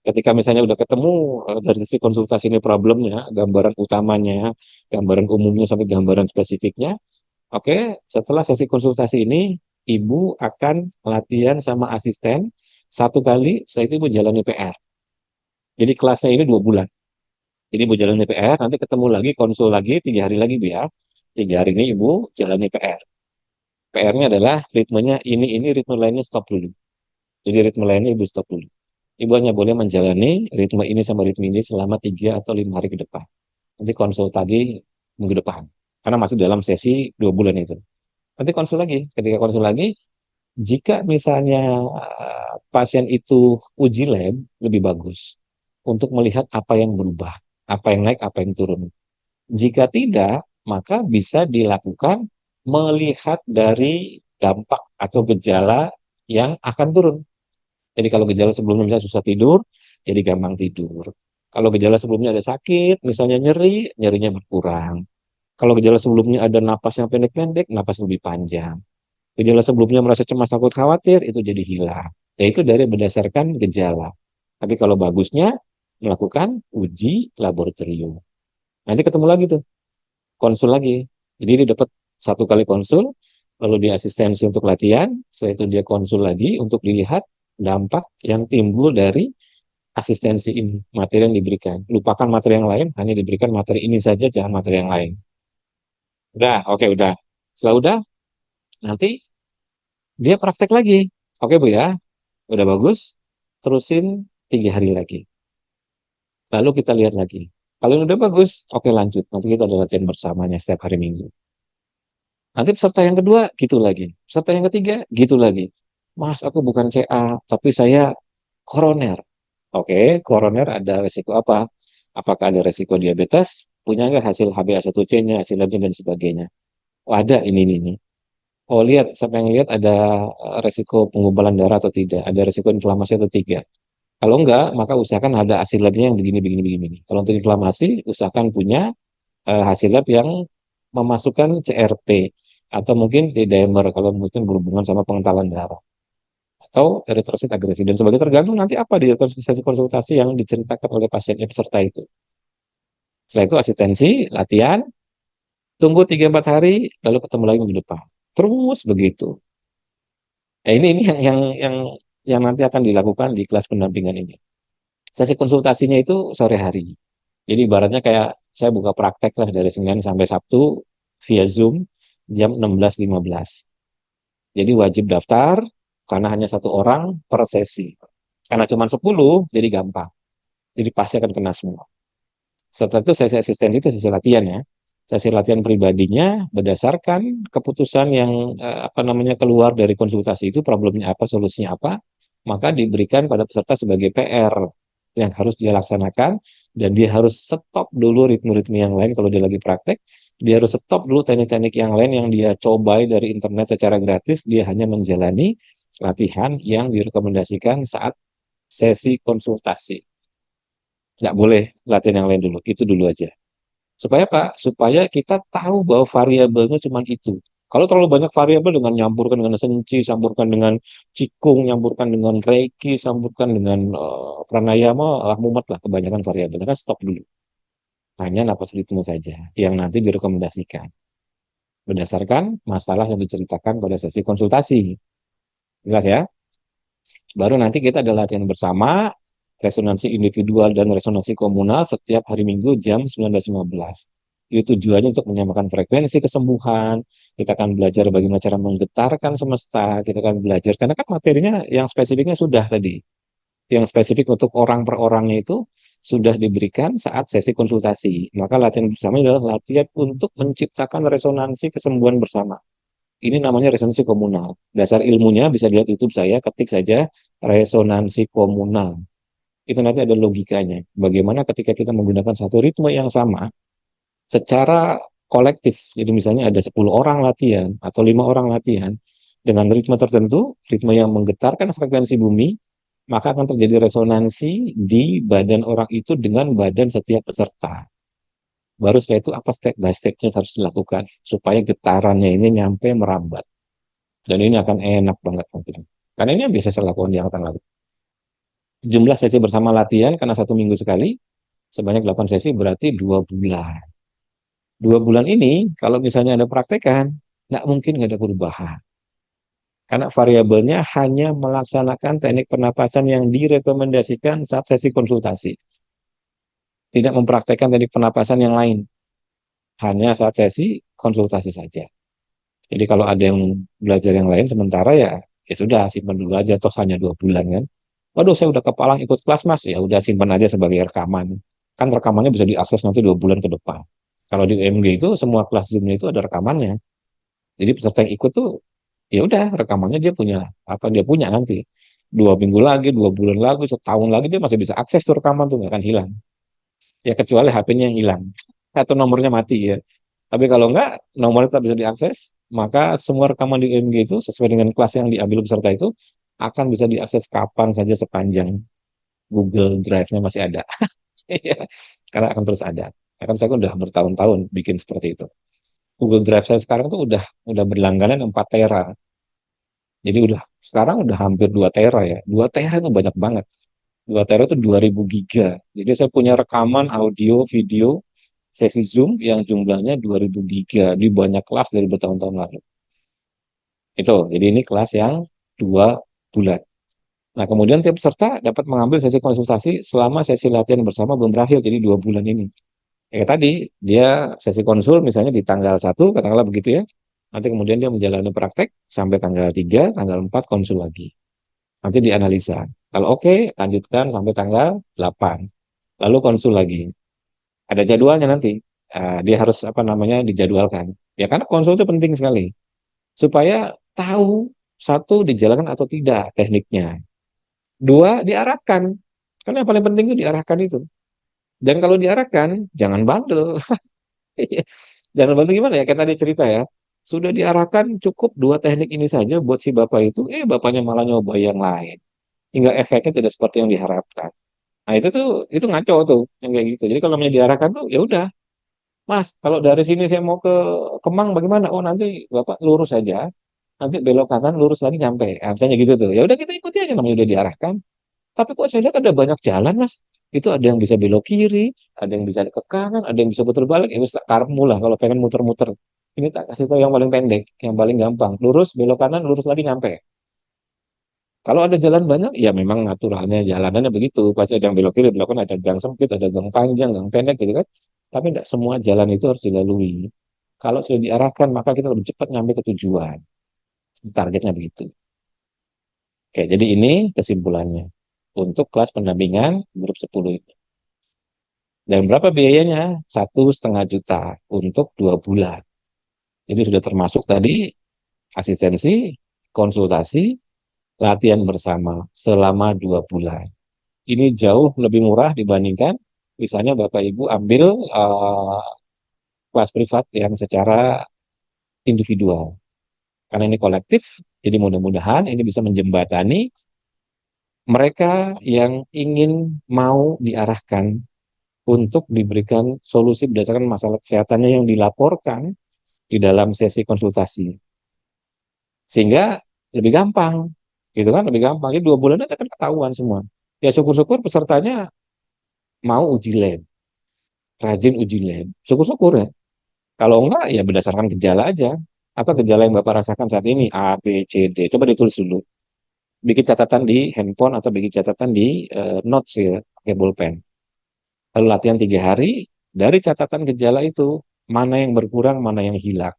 Ketika misalnya udah ketemu dari sisi konsultasi ini problemnya, gambaran utamanya, gambaran umumnya sampai gambaran spesifiknya, Oke, setelah sesi konsultasi ini, ibu akan latihan sama asisten satu kali, setelah itu ibu jalani PR. Jadi kelasnya ini 2 bulan. Jadi ibu jalani PR, nanti ketemu lagi, konsul lagi, 3 hari lagi Bu ya. 3 hari ini ibu jalani PR. PR-nya adalah ritmenya ini ritme lainnya stop dulu. Jadi ritme lainnya ibu stop dulu. Ibu hanya boleh menjalani ritme ini sama ritme ini selama 3 atau 5 hari ke depan. Nanti konsul lagi minggu depan. Karena masih dalam sesi 2 bulan itu. Nanti konsul lagi. Ketika konsul lagi, jika misalnya pasien itu uji lab, lebih bagus untuk melihat apa yang berubah, apa yang naik, apa yang turun. Jika tidak, maka bisa dilakukan melihat dari dampak atau gejala yang akan turun. Jadi kalau gejala sebelumnya misalnya susah tidur, jadi gampang tidur. Kalau gejala sebelumnya ada sakit, misalnya nyeri, nyerinya berkurang. Kalau gejala sebelumnya ada napas yang pendek-pendek, napas lebih panjang. Gejala sebelumnya merasa cemas, takut, khawatir, itu jadi hilang. Yaitu dari berdasarkan gejala. Tapi kalau bagusnya, melakukan uji laboratorium. Nanti ketemu lagi tuh, konsul lagi. Jadi dia dapat satu kali konsul, lalu dia asistensi untuk latihan, setelah itu dia konsul lagi untuk dilihat dampak yang timbul dari asistensi ini, materi yang diberikan. Lupakan materi yang lain, hanya diberikan materi ini saja, jangan materi yang lain. Udah, oke, udah. Setelah udah, nanti dia praktek lagi. Oke, Bu ya, udah bagus. Terusin 3 hari lagi. Lalu kita lihat lagi. Kalau ini udah bagus, oke lanjut. Nanti kita ada latihan bersamanya setiap hari Minggu. Nanti peserta yang kedua, gitu lagi. Peserta yang ketiga, gitu lagi. Mas, aku bukan CA, tapi saya koroner. Oke, koroner ada resiko apa? Apakah ada resiko diabetes? Punya nggak hasil HbA1c-nya, hasil labnya, dan sebagainya? Oh, ada ini. Oh, lihat, sampai yang lihat ada resiko penggumpalan darah atau tidak, ada resiko inflamasi atau tidak. Kalau enggak, maka usahakan ada hasil labnya yang begini. Kalau untuk inflamasi, usahakan punya hasil lab yang memasukkan CRP atau mungkin D-dimer kalau mungkin berhubungan sama pengentalan darah atau eritrosit agresif dan sebagainya tergantung nanti apa di konsultasi yang diceritakan oleh pasiennya peserta itu. Setelah itu asistensi, latihan, tunggu 3-4 hari, lalu ketemu lagi minggu depan. Terus begitu. Ini yang nanti akan dilakukan di kelas pendampingan ini. Sesi konsultasinya itu sore hari. Jadi ibaratnya kayak saya buka praktek lah dari Senin sampai Sabtu via Zoom jam 16.15. Jadi wajib daftar karena hanya satu orang per sesi. Karena cuma 10, jadi gampang. Jadi pasti akan kena semua. Setelah itu sesi asistensi itu sesi latihan ya. Sesi latihan pribadinya berdasarkan keputusan yang apa namanya keluar dari konsultasi itu problemnya apa, solusinya apa, maka diberikan pada peserta sebagai PR yang harus dia laksanakan dan dia harus stop dulu ritme-ritme yang lain kalau dia lagi praktek. Dia harus stop dulu teknik-teknik yang lain yang dia cobai dari internet secara gratis. Dia hanya menjalani latihan yang direkomendasikan saat sesi konsultasi. Nggak boleh latihan yang lain dulu, itu dulu aja. Supaya Pak, supaya kita tahu bahwa variabelnya cuma itu. Kalau terlalu banyak variabel dengan nyampurkan dengan senci, campurkan dengan cikung, nyampurkan dengan reiki, campurkan dengan pranayama, mumet lah kebanyakan variabelnya kan stop dulu. Hanya napas ritme saja yang nanti direkomendasikan berdasarkan masalah yang diceritakan pada sesi konsultasi. Jelas ya? Baru nanti kita ada latihan bersama, resonansi individual dan resonansi komunal setiap hari Minggu jam 19.15. Itu tujuannya untuk menyamakan frekuensi kesembuhan. Kita akan belajar bagaimana cara menggetarkan semesta. Kita akan belajar, karena kan materinya yang spesifiknya sudah tadi. Yang spesifik untuk orang per orangnya itu sudah diberikan saat sesi konsultasi. Maka latihan bersama adalah latihan untuk menciptakan resonansi kesembuhan bersama. Ini namanya resonansi komunal. Dasar ilmunya bisa dilihat YouTube saya, ketik saja resonansi komunal. Itu nanti ada logikanya. Bagaimana ketika kita menggunakan satu ritme yang sama, secara kolektif, jadi misalnya ada 10 orang latihan atau 5 orang latihan, dengan ritme tertentu, ritme yang menggetarkan frekuensi bumi, maka akan terjadi resonansi di badan orang itu dengan badan setiap peserta. Baru setelah itu apa step by step-nya harus dilakukan supaya getarannya ini nyampe merambat. Dan ini akan enak banget nanti. Karena ini yang biasa saya lakukan di angkatan laut. Jumlah sesi bersama latihan karena 1 minggu sekali, sebanyak 8 sesi berarti 2 bulan. 2 bulan ini, kalau misalnya ada praktekan, Nggak mungkin nggak ada perubahan. Karena variabelnya hanya melaksanakan teknik pernapasan yang direkomendasikan saat sesi konsultasi. Tidak mempraktekkan teknik pernapasan yang lain. Hanya saat sesi konsultasi saja. Jadi kalau ada yang belajar yang lain sementara ya, ya sudah simpan dulu aja. Toh hanya 2 bulan kan. Waduh, saya udah kepalang ikut kelas mas. Ya udah simpan aja sebagai rekaman. Kan rekamannya bisa diakses nanti 2 bulan ke depan. Kalau di UMG itu semua kelas Zoom-nya itu ada rekamannya. Jadi peserta yang ikut tuh ya udah rekamannya dia punya apa dia punya nanti 2 minggu lagi, 2 bulan lagi, setahun lagi dia masih bisa akses tuh rekaman tuh nggak akan hilang. Ya kecuali HP-nya yang hilang atau nomornya mati ya. Tapi kalau nggak nomornya tetap bisa diakses, maka semua rekaman di UMG itu sesuai dengan kelas yang diambil peserta itu akan bisa diakses kapan saja sepanjang Google Drive-nya masih ada. Iya, karena akan terus ada. Ya kan saya kan udah bertahun-tahun bikin seperti itu. Google Drive saya sekarang tuh udah berlangganan 4 tera. Jadi sekarang udah hampir 2 tera ya. 2 tera itu banyak banget. 2 tera itu 2000 giga. Jadi saya punya rekaman audio, video, sesi Zoom yang jumlahnya 2000 giga di banyak kelas dari bertahun-tahun lalu. Itu, jadi ini kelas yang 2 bulan. Nah, kemudian tiap peserta dapat mengambil sesi konsultasi selama sesi latihan bersama belum berakhir, jadi 2 bulan ini. Kayak tadi, dia sesi konsul misalnya di tanggal 1, katakanlah begitu ya. Nanti kemudian dia menjalani praktek sampai tanggal 3, tanggal 4 konsul lagi. Nanti dianalisa. Kalau oke, lanjutkan sampai tanggal 8. Lalu konsul lagi. Ada jadwalnya nanti. Dia harus apa namanya dijadwalkan. Ya karena konsul itu penting sekali. Supaya tahu satu dijalankan atau tidak tekniknya. Dua diarahkan. Karena yang paling penting itu diarahkan itu. Dan kalau diarahkan, jangan bandel. Jangan bandel gimana ya? Kayak tadi cerita ya. Sudah diarahkan cukup 2 teknik ini saja buat si bapak itu. Bapaknya malah nyoba yang lain. Hingga efeknya tidak seperti yang diharapkan. Nah itu ngaco tuh yang kayak gitu. Jadi kalau namanya diarahkan tuh ya udah, Mas, kalau dari sini saya mau ke Kemang bagaimana? Oh nanti Bapak lurus saja, nanti belok kanan lurus lagi nyampe. Misalnya gitu tuh. Ya udah kita ikuti aja namanya udah diarahkan. Tapi kok saya lihat ada banyak jalan, Mas. Itu ada yang bisa belok kiri, ada yang bisa ke kanan, ada yang bisa putar balik. Ya wis tak karepmu lah kalau pengen muter-muter. Ini tak kasih tahu yang paling pendek, yang paling gampang. Lurus, belok kanan, lurus lagi nyampe. Kalau ada jalan banyak, ya memang naturalnya jalanannya begitu. Pasti ada yang belok kiri, belok kanan, ada gang sempit, ada gang panjang, gang pendek gitu kan. Tapi tidak semua jalan itu harus dilalui. Kalau sudah diarahkan, maka kita lebih cepat nyampe ke tujuan. Targetnya begitu. Oke, jadi ini kesimpulannya. Untuk kelas pendampingan grup 10 ini. Dan berapa biayanya? 1,5 juta untuk 2 bulan. Jadi sudah termasuk tadi asistensi, konsultasi, latihan bersama selama 2 bulan. Ini jauh lebih murah dibandingkan misalnya Bapak Ibu ambil kelas privat yang secara individual. Karena ini kolektif, jadi mudah-mudahan ini bisa menjembatani mereka yang ingin mau diarahkan untuk diberikan solusi berdasarkan masalah kesehatannya yang dilaporkan di dalam sesi konsultasi. Sehingga lebih gampang, gitu kan, lebih gampang. Jadi 2 bulan itu akan ketahuan semua. Ya syukur-syukur pesertanya mau uji lab, rajin uji lab. Syukur-syukur ya. Kalau enggak, ya berdasarkan gejala aja. Apa gejala yang Bapak rasakan saat ini? A, B, C, D. Coba ditulis dulu. Bikin catatan di handphone atau bikin catatan di notes ya, pakai bolpen. Lalu latihan 3 hari, dari catatan gejala itu, mana yang berkurang, mana yang hilang.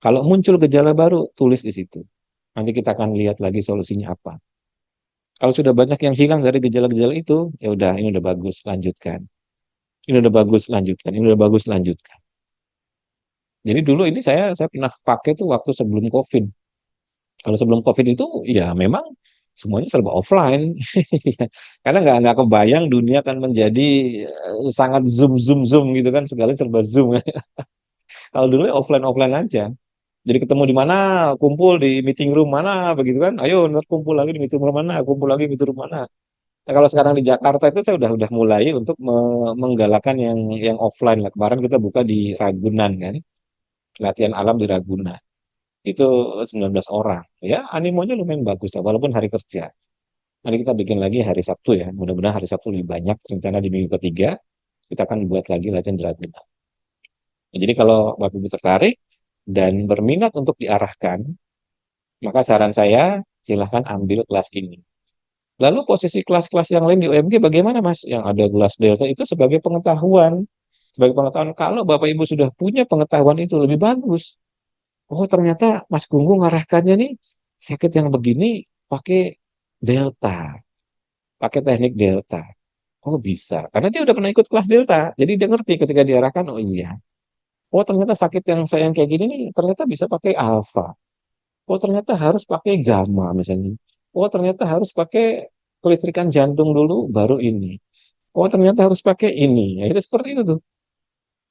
Kalau muncul gejala baru, tulis di situ. Nanti kita akan lihat lagi solusinya apa. Kalau sudah banyak yang hilang dari gejala-gejala itu, ya udah, ini udah bagus, lanjutkan. Ini udah bagus, lanjutkan. Ini udah bagus, lanjutkan. Jadi dulu ini saya pernah pakai tuh waktu sebelum COVID. Kalau sebelum COVID itu ya memang semuanya serba offline. Karena nggak kebayang dunia akan menjadi sangat zoom zoom zoom gitu kan segala serba zoom. Kalau dulu ya offline offline aja. Jadi ketemu di mana, kumpul di meeting room mana begitu kan. Ayo ntar kumpul lagi di meeting room mana, kumpul lagi di meeting room mana. Nah, kalau sekarang di Jakarta itu saya udah mulai untuk menggalakkan yang offline lah. Kemarin kita buka di Ragunan kan, latihan alam di Ragunan. Itu 19 orang. Ya, animonya lumayan bagus ya, walaupun hari kerja. Nanti kita bikin lagi hari Sabtu ya. Mudah-mudahan hari Sabtu lebih banyak. Rencana di minggu ketiga, kita akan buat lagi latihan Draguna. Nah, jadi kalau Bapak Ibu tertarik, dan berminat untuk diarahkan, maka saran saya silahkan ambil kelas ini. Lalu posisi kelas-kelas yang lain di UMG bagaimana Mas? Yang ada kelas Delta itu sebagai pengetahuan. Sebagai pengetahuan, kalau Bapak Ibu sudah punya pengetahuan itu lebih bagus. Oh ternyata Mas Gunggung ngarahkannya nih sakit yang begini pakai Delta, pakai teknik Delta. Oh bisa, karena dia udah pernah ikut kelas Delta, jadi dia ngerti ketika diarahkan, oh iya. Oh ternyata sakit yang saya yang kayak gini nih, ternyata bisa pakai Alpha. Oh ternyata harus pakai Gamma misalnya. Oh ternyata harus pakai kelistrikan jantung dulu, baru ini. Oh ternyata harus pakai ini. Ya, itu seperti itu tuh.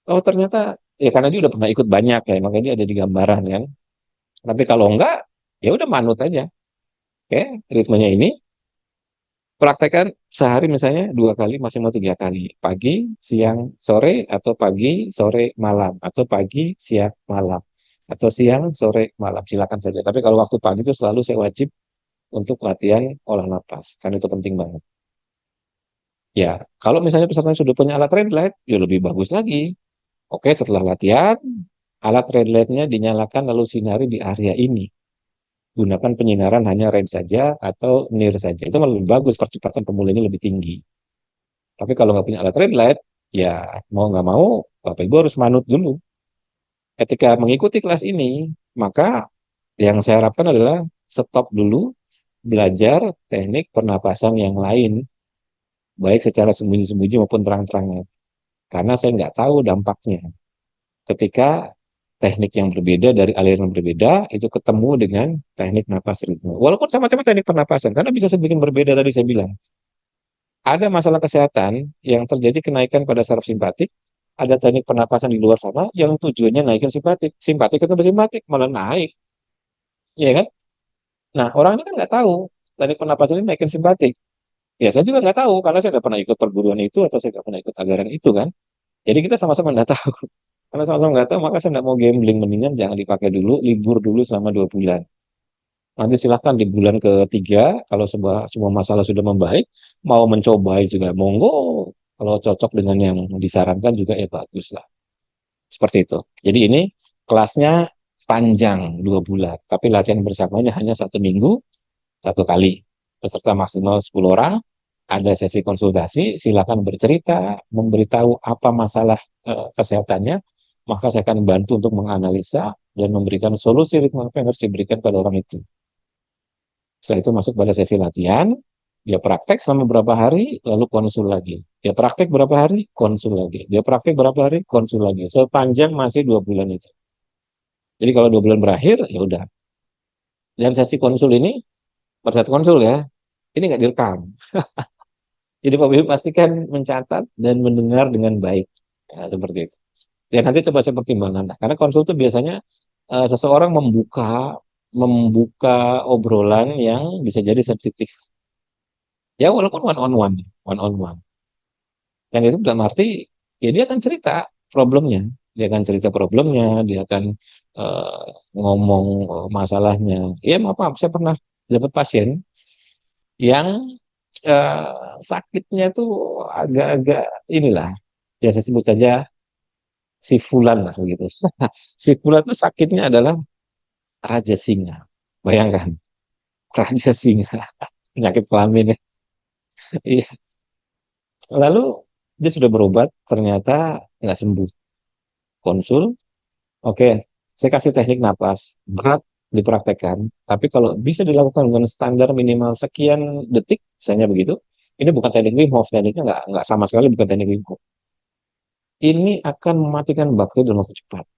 Oh ternyata, ya karena dia udah pernah ikut banyak ya, makanya dia ada di gambaran kan. Tapi kalau enggak, ya udah manut aja. Oke, ritmenya ini praktekkan sehari misalnya 2 kali, maksimal 3 kali. Pagi, siang, sore, atau pagi, sore, malam. Atau pagi, siang, malam. Atau siang, sore, malam. Silakan saja. Tapi kalau waktu pagi itu selalu saya wajib untuk latihan olah napas. Kan itu penting banget. Ya, kalau misalnya pesertanya sudah punya alat red light, ya lebih bagus lagi. Oke, setelah latihan, alat red light-nya dinyalakan lalu sinari di area ini. Gunakan penyinaran hanya red saja atau near saja. Itu malah lebih bagus, percepatan pemulihannya lebih tinggi. Tapi kalau nggak punya alat red light, ya mau nggak mau, Bapak Ibu harus manut dulu. Ketika mengikuti kelas ini, maka yang saya harapkan adalah stop dulu, belajar teknik pernapasan yang lain, baik secara sembunyi-sembunyi maupun terang-terangan. Karena saya nggak tahu dampaknya. Ketika teknik yang berbeda dari aliran yang berbeda, itu ketemu dengan teknik napas ritme. Walaupun sama-sama teknik pernapasan, karena bisa sedikit berbeda tadi saya bilang. Ada masalah kesehatan yang terjadi kenaikan pada saraf simpatik, ada teknik pernapasan di luar sana yang tujuannya naikin simpatik. Simpatik ketemu simpatik, malah naik. Ya kan? Nah, orang ini kan nggak tahu teknik pernapasan ini naikin simpatik. Ya, saya juga nggak tahu, karena saya nggak pernah ikut perguruan itu, atau saya nggak pernah ikut ajaran itu kan. Jadi kita sama-sama nggak tahu. Karena sama-sama nggak tahu, maka saya nggak mau gambling. Mendingan jangan dipakai dulu, libur dulu selama 2 bulan. Nanti silahkan di bulan ketiga, kalau semua masalah sudah membaik, mau mencoba juga monggo. Kalau cocok dengan yang disarankan juga ya bagus lah. Seperti itu. Jadi ini kelasnya panjang 2 bulan, tapi latihan bersamanya hanya 1 minggu, 1 kali. Peserta maksimal 10 orang, ada sesi konsultasi, silakan bercerita, memberitahu apa masalah kesehatannya, maka saya akan bantu untuk menganalisa dan memberikan solusi ritme apa yang harus diberikan pada orang itu. Setelah itu masuk pada sesi latihan, dia praktek selama berapa hari, lalu konsul lagi. Dia praktek berapa hari, konsul lagi. Dia praktek berapa hari, konsul lagi. Sepanjang masih 2 bulan itu. Jadi kalau 2 bulan berakhir, ya udah. Dan sesi konsul ini, pada saat konsul ya, ini nggak direkam. Jadi Pak Bibi pastikan mencatat dan mendengar dengan baik. Ya, seperti itu. Ya nanti coba saya pertimbangkan. Karena konsul itu biasanya seseorang membuka membuka obrolan yang bisa jadi sensitif. Ya walaupun one on one. Yang itu dalam arti ya dia akan cerita problemnya, dia akan cerita problemnya, dia akan eh, ngomong masalahnya. Ya maaf, saya pernah dapat pasien yang sakitnya tuh agak-agak inilah, ya saya sebut saja si Fulan lah begitu. Si Fulan tuh sakitnya adalah Raja Singa. Bayangkan, Raja Singa, penyakit kelamin ya. Iya. Lalu dia sudah berobat, ternyata nggak sembuh. Konsul, oke, saya kasih teknik napas. Berat dipraktekkan, tapi kalau bisa dilakukan dengan standar minimal sekian detik, misalnya begitu, ini bukan teknik Wim Hof, tekniknya nggak sama sekali bukan teknik Wim Hof. Ini akan mematikan bakteri dalam waktu cepat.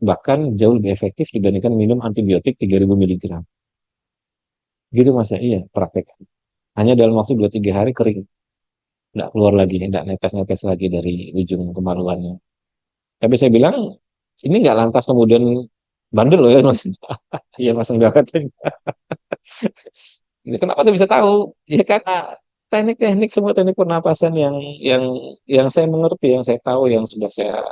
Bahkan jauh lebih efektif dibandingkan minum antibiotik 3000 miligram. Gitu Mas ya, iya, praktekkan. Hanya dalam waktu 2-3 hari kering. Nggak keluar lagi, nggak netes-netes lagi dari ujung kemaluannya. Tapi saya bilang, ini nggak lantas kemudian bandel loh ya Mas. Iya Mas, enggak katanya. Ini kenapa saya bisa tahu? Ya karena teknik-teknik semua teknik pernapasan yang saya mengerti, yang saya tahu, yang sudah saya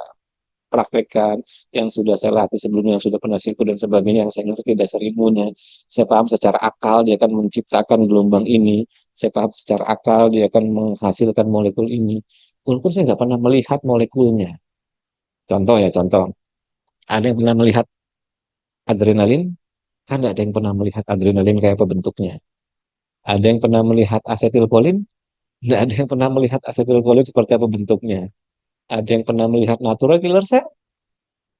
praktekkan, yang sudah saya latih sebelumnya, yang sudah pernah siku dan sebagainya, yang saya ngerti dasar ilmunya. Saya paham secara akal dia akan menciptakan gelombang ini. Saya paham secara akal dia akan menghasilkan molekul ini. Walaupun saya nggak pernah melihat molekulnya. Contoh ya, contoh. Ada yang pernah melihat adrenalin, kan ada yang pernah melihat adrenalin kayak apa bentuknya. Ada yang pernah melihat asetilkolin, nggak ada yang pernah melihat asetilkolin seperti apa bentuknya. Ada yang pernah melihat natural killer cell,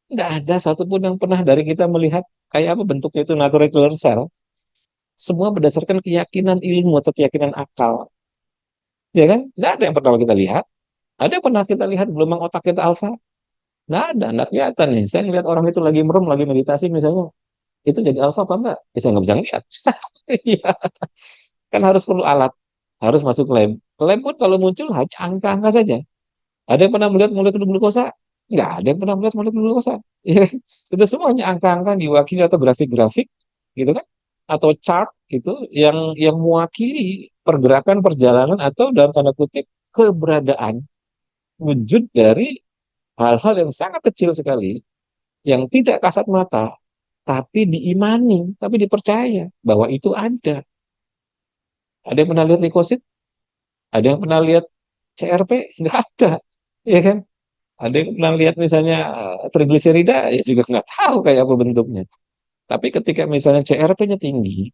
nggak ada satupun yang pernah dari kita melihat kayak apa bentuknya itu natural killer cell. Semua berdasarkan keyakinan ilmu atau keyakinan akal, ya kan? Nggak ada yang pernah kita lihat. Ada yang pernah kita lihat gelombang otak kita alfa? Nggak ada, nggak kelihatan nih. Saya ngeliat orang itu lagi merem, lagi meditasi misalnya, itu jadi alfa apa enggak? Ya, saya nggak bisa ngeliat. Iya, kan harus perlu alat, harus masuk lab. Lab pun kalau muncul hanya angka-angka saja. Ada yang pernah melihat molekul glukosa? Nggak ada yang pernah melihat molekul glukosa. Iya, itu semuanya angka-angka diwakili atau grafik-grafik, gitu kan? Atau chart gitu yang mewakili pergerakan perjalanan atau dalam tanda kutip keberadaan wujud dari hal-hal yang sangat kecil sekali, yang tidak kasat mata, tapi diimani, tapi dipercaya bahwa itu ada. Ada yang pernah lihat leukosit? Ada yang pernah lihat CRP? Nggak ada, ya kan? Ada yang pernah lihat misalnya trigliserida? Ya juga nggak tahu kayak apa bentuknya. Tapi ketika misalnya CRP-nya tinggi,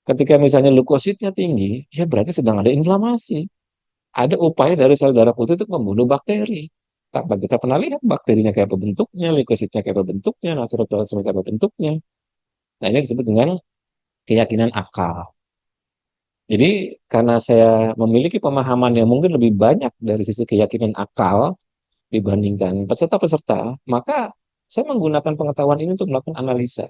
ketika misalnya leukositnya tinggi, ya berarti sedang ada inflamasi. Ada upaya dari sel darah putih untuk membunuh bakteri. Tanpa kita pernah lihat bakterinya kayak apa bentuknya, leukositnya kayak apa bentuknya, natural killer cell kayak apa bentuknya. Nah, ini disebut dengan keyakinan akal. Jadi, karena saya memiliki pemahaman yang mungkin lebih banyak dari sisi keyakinan akal dibandingkan peserta-peserta, maka saya menggunakan pengetahuan ini untuk melakukan analisa.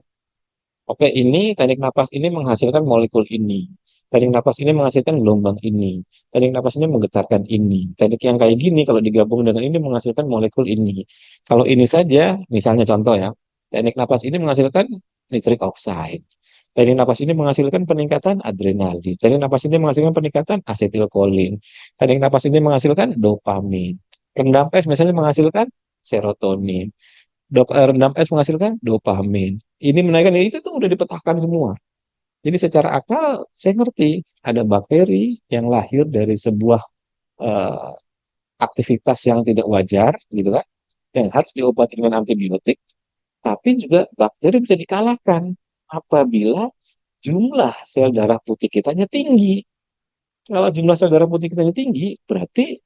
Oke, ini teknik napas ini menghasilkan molekul ini. Teknik napas ini menghasilkan gelombang ini. Teknik napas ini menggetarkan ini. Teknik yang kayak gini kalau digabung dengan ini menghasilkan molekul ini. Kalau ini saja, misalnya contoh ya, teknik napas ini menghasilkan nitric oxide. Teknik napas ini menghasilkan peningkatan adrenalin. Teknik napas ini menghasilkan peningkatan asetilkolin. Teknik napas ini menghasilkan dopamin. Rendam es misalnya menghasilkan serotonin. Rendam es menghasilkan dopamin. Ini menaikkan itu tuh udah dipetakan semua. Jadi secara akal saya ngerti ada bakteri yang lahir dari sebuah eh, aktivitas yang tidak wajar gitu kan, yang harus diobati dengan antibiotik, tapi juga bakteri bisa dikalahkan apabila jumlah sel darah putih kitanya tinggi. Kalau jumlah sel darah putih kitanya tinggi, berarti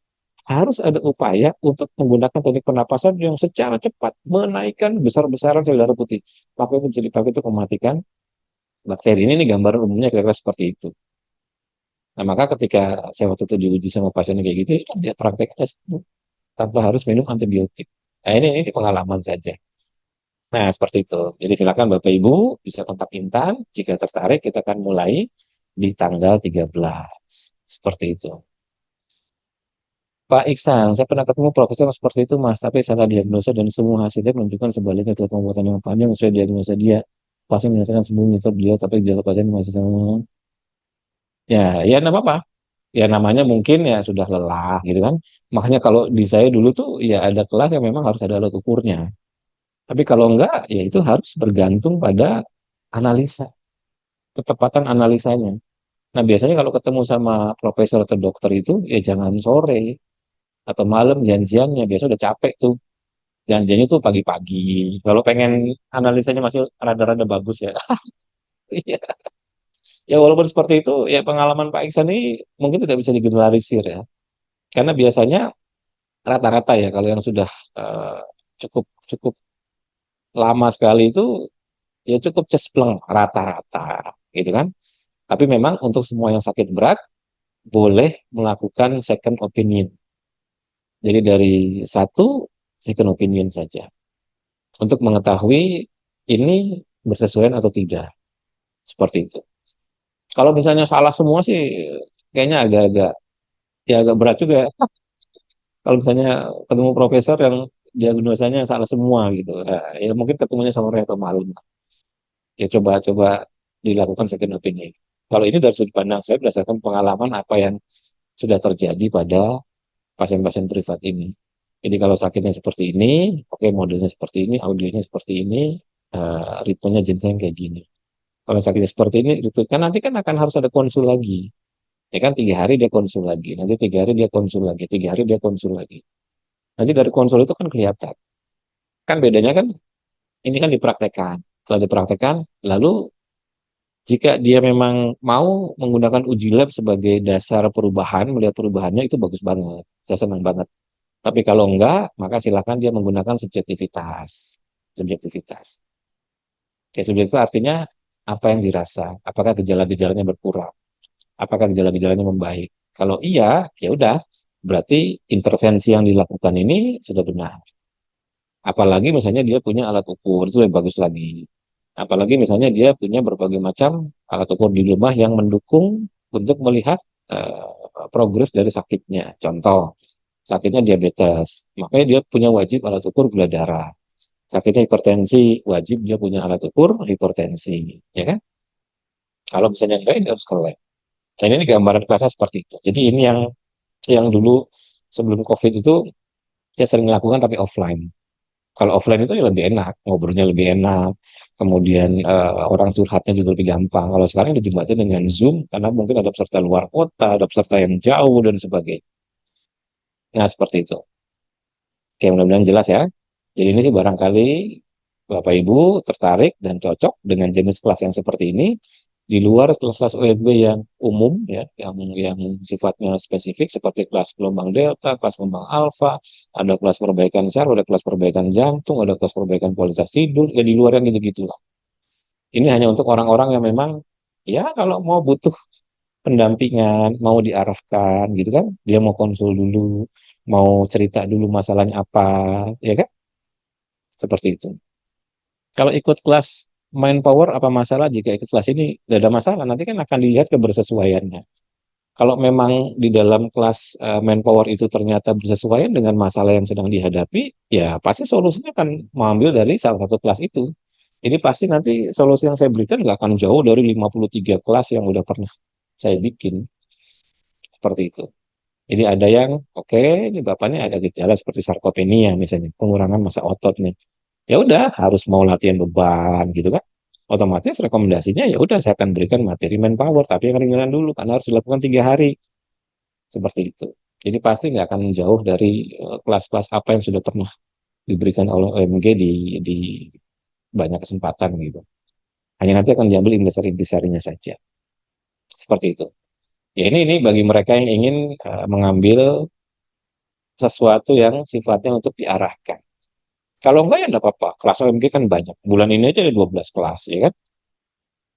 harus ada upaya untuk menggunakan teknik pernapasan yang secara cepat menaikkan besar-besaran sel darah putih. Maka itu bisa dipakai untuk mematikan bakteri. Ini nih gambaran umumnya kira-kira seperti itu. Nah, maka ketika saya waktu itu diuji sama pasien kayak gitu, ya dia prakteknya sembuh tanpa harus minum antibiotik. Nah, ini pengalaman saja. Nah, seperti itu. Jadi silakan Bapak Ibu bisa kontak Intan. Jika tertarik, kita akan mulai di tanggal 13. Seperti itu. Pak Iksan, saya pernah ketemu profesor seperti itu, Mas, tapi salah diagnosa dan semua hasilnya menunjukkan sebaliknya telah pengobatan yang panjang sesuai diagnosa dia. Pasien menyelesaikan sembuh menurut dia, tapi gejala pasien masih sama. Ya, ya nggak apa-apa. Ya namanya mungkin ya sudah lelah gitu kan. Makanya kalau di saya dulu tuh ya ada kelas yang memang harus ada alat ukurnya. Tapi kalau enggak, ya itu harus bergantung pada analisa, ketepatan analisanya. Nah, biasanya kalau ketemu sama profesor atau dokter itu, ya jangan sore atau malam janjiannya. Biasa udah capek tuh. Janjiannya tuh pagi-pagi. Kalau pengen analisanya masih rada-rada bagus ya. Iya. Ya walaupun seperti itu, ya pengalaman Pak Iksan ini mungkin tidak bisa digeneralisir ya. Karena biasanya rata-rata ya kalau yang sudah eh, cukup cukup lama sekali itu ya cukup cespleng rata-rata gitu kan. Tapi memang untuk semua yang sakit berat boleh melakukan second opinion. Jadi dari satu second opinion saja untuk mengetahui ini bersesuaian atau tidak. Seperti itu. Kalau misalnya salah semua sih kayaknya agak-agak ya agak berat juga ya. Kalau misalnya ketemu profesor yang diagnosanya salah semua gitu. Nah, ya mungkin ketemunya sore atau malam. Ya coba-coba dilakukan second opinion. Kalau ini dari sudut pandang saya berdasarkan pengalaman apa yang sudah terjadi pada pasien-pasien privat ini. Jadi kalau sakitnya seperti ini, oke modelnya seperti ini, audionya seperti ini, ritmenya jenjang kayak gini. Kalau sakitnya seperti ini, itu kan nanti kan akan harus ada konsul lagi. Ya kan 3 hari dia konsul lagi, nanti 3 hari dia konsul lagi, 3 hari dia konsul lagi. Nanti dari konsul itu kan kelihatan. Kan bedanya kan ini kan dipraktekkan. setelah dipraktekkan, lalu jika dia memang mau menggunakan uji lab sebagai dasar perubahan, melihat perubahannya itu bagus banget. Saya senang banget. Tapi kalau enggak, maka silakan dia menggunakan subjektivitas. Subjektivitas. Kayak subjektivitas artinya apa yang dirasa, apakah gejala-gejalanya berkurang, apakah gejala-gejalanya membaik. Kalau iya, ya udah, berarti intervensi yang dilakukan ini sudah benar. Apalagi misalnya dia punya alat ukur, itu lebih bagus lagi. Apalagi misalnya dia punya berbagai macam alat ukur di rumah yang mendukung untuk melihat progres dari sakitnya. Contoh, sakitnya diabetes, makanya dia punya wajib alat ukur gula darah. Sakitnya hipertensi, wajib dia punya alat ukur hipertensi, ya kan? Kalau misalnya enggak, ini harus ke lab. Dan ini gambaran kelasnya seperti itu. Jadi ini yang dulu sebelum COVID itu saya sering lakukan tapi offline. Kalau offline itu ya lebih enak, ngobrolnya lebih enak, kemudian orang curhatnya juga lebih gampang. Kalau sekarang dijembatin dengan Zoom, karena mungkin ada peserta luar kota, ada peserta yang jauh, dan sebagainya. Nah, seperti itu. Oke, mudah-mudahan jelas ya. Jadi ini sih barangkali Bapak Ibu tertarik dan cocok dengan jenis kelas yang seperti ini, di luar kelas-kelas OSB yang umum ya, yang sifatnya spesifik seperti kelas gelombang delta, kelas gelombang alfa, ada kelas perbaikan saraf, ada kelas perbaikan jantung, ada kelas perbaikan kualitas tidur, ya di luar yang gitu-gitu lah. Ini hanya untuk orang-orang yang memang ya kalau mau butuh pendampingan, mau diarahkan gitu kan, dia mau konsul dulu, mau cerita dulu masalahnya apa, ya kan? Seperti itu. Kalau ikut kelas main power apa masalah jika ikut kelas ini? Tidak ada masalah, nanti kan akan dilihat kebersesuaiannya. Kalau memang di dalam kelas manpower itu ternyata bersesuaian dengan masalah yang sedang dihadapi, ya pasti solusinya akan mengambil dari salah satu kelas itu. Ini pasti nanti solusi yang saya berikan nggak akan jauh dari 53 kelas yang udah pernah saya bikin. Seperti itu. Jadi ada yang, oke, ini bapaknya ada gejala seperti sarkopenia misalnya, pengurangan massa otot nih. Ya udah, harus mau latihan beban gitu kan. Otomatis rekomendasinya ya udah saya akan berikan materi manpower, tapi yang ringan dulu karena harus dilakukan 3 hari. Seperti itu. Jadi pasti nggak akan jauh dari kelas-kelas apa yang sudah pernah diberikan oleh OMG di banyak kesempatan gitu. Hanya nanti akan diambil intisari-intisarinya saja. Seperti itu. Ya ini bagi mereka yang ingin mengambil sesuatu yang sifatnya untuk diarahkan. Kalau enggak ya enggak apa-apa. Kelas OMG kan banyak. Bulan ini aja ada 12 kelas, ya kan?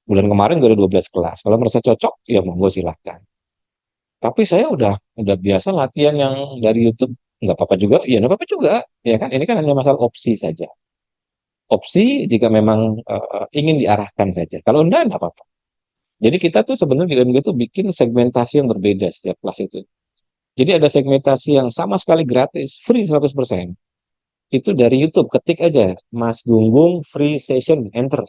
Bulan kemarin juga ada 12 kelas. Kalau merasa cocok, ya monggo silahkan. Tapi saya udah biasa latihan yang dari YouTube, nggak apa-apa juga, ya nggak apa-apa juga, ya kan? Ini kan hanya masalah opsi saja. Opsi jika memang ingin diarahkan saja. Kalau enggak apa-apa. Jadi kita tuh sebenarnya di UMG tuh bikin segmentasi yang berbeda setiap kelas itu. Jadi ada segmentasi yang sama sekali gratis, free 100%. Itu dari YouTube, ketik aja, Mas Gunggung Free Session, enter.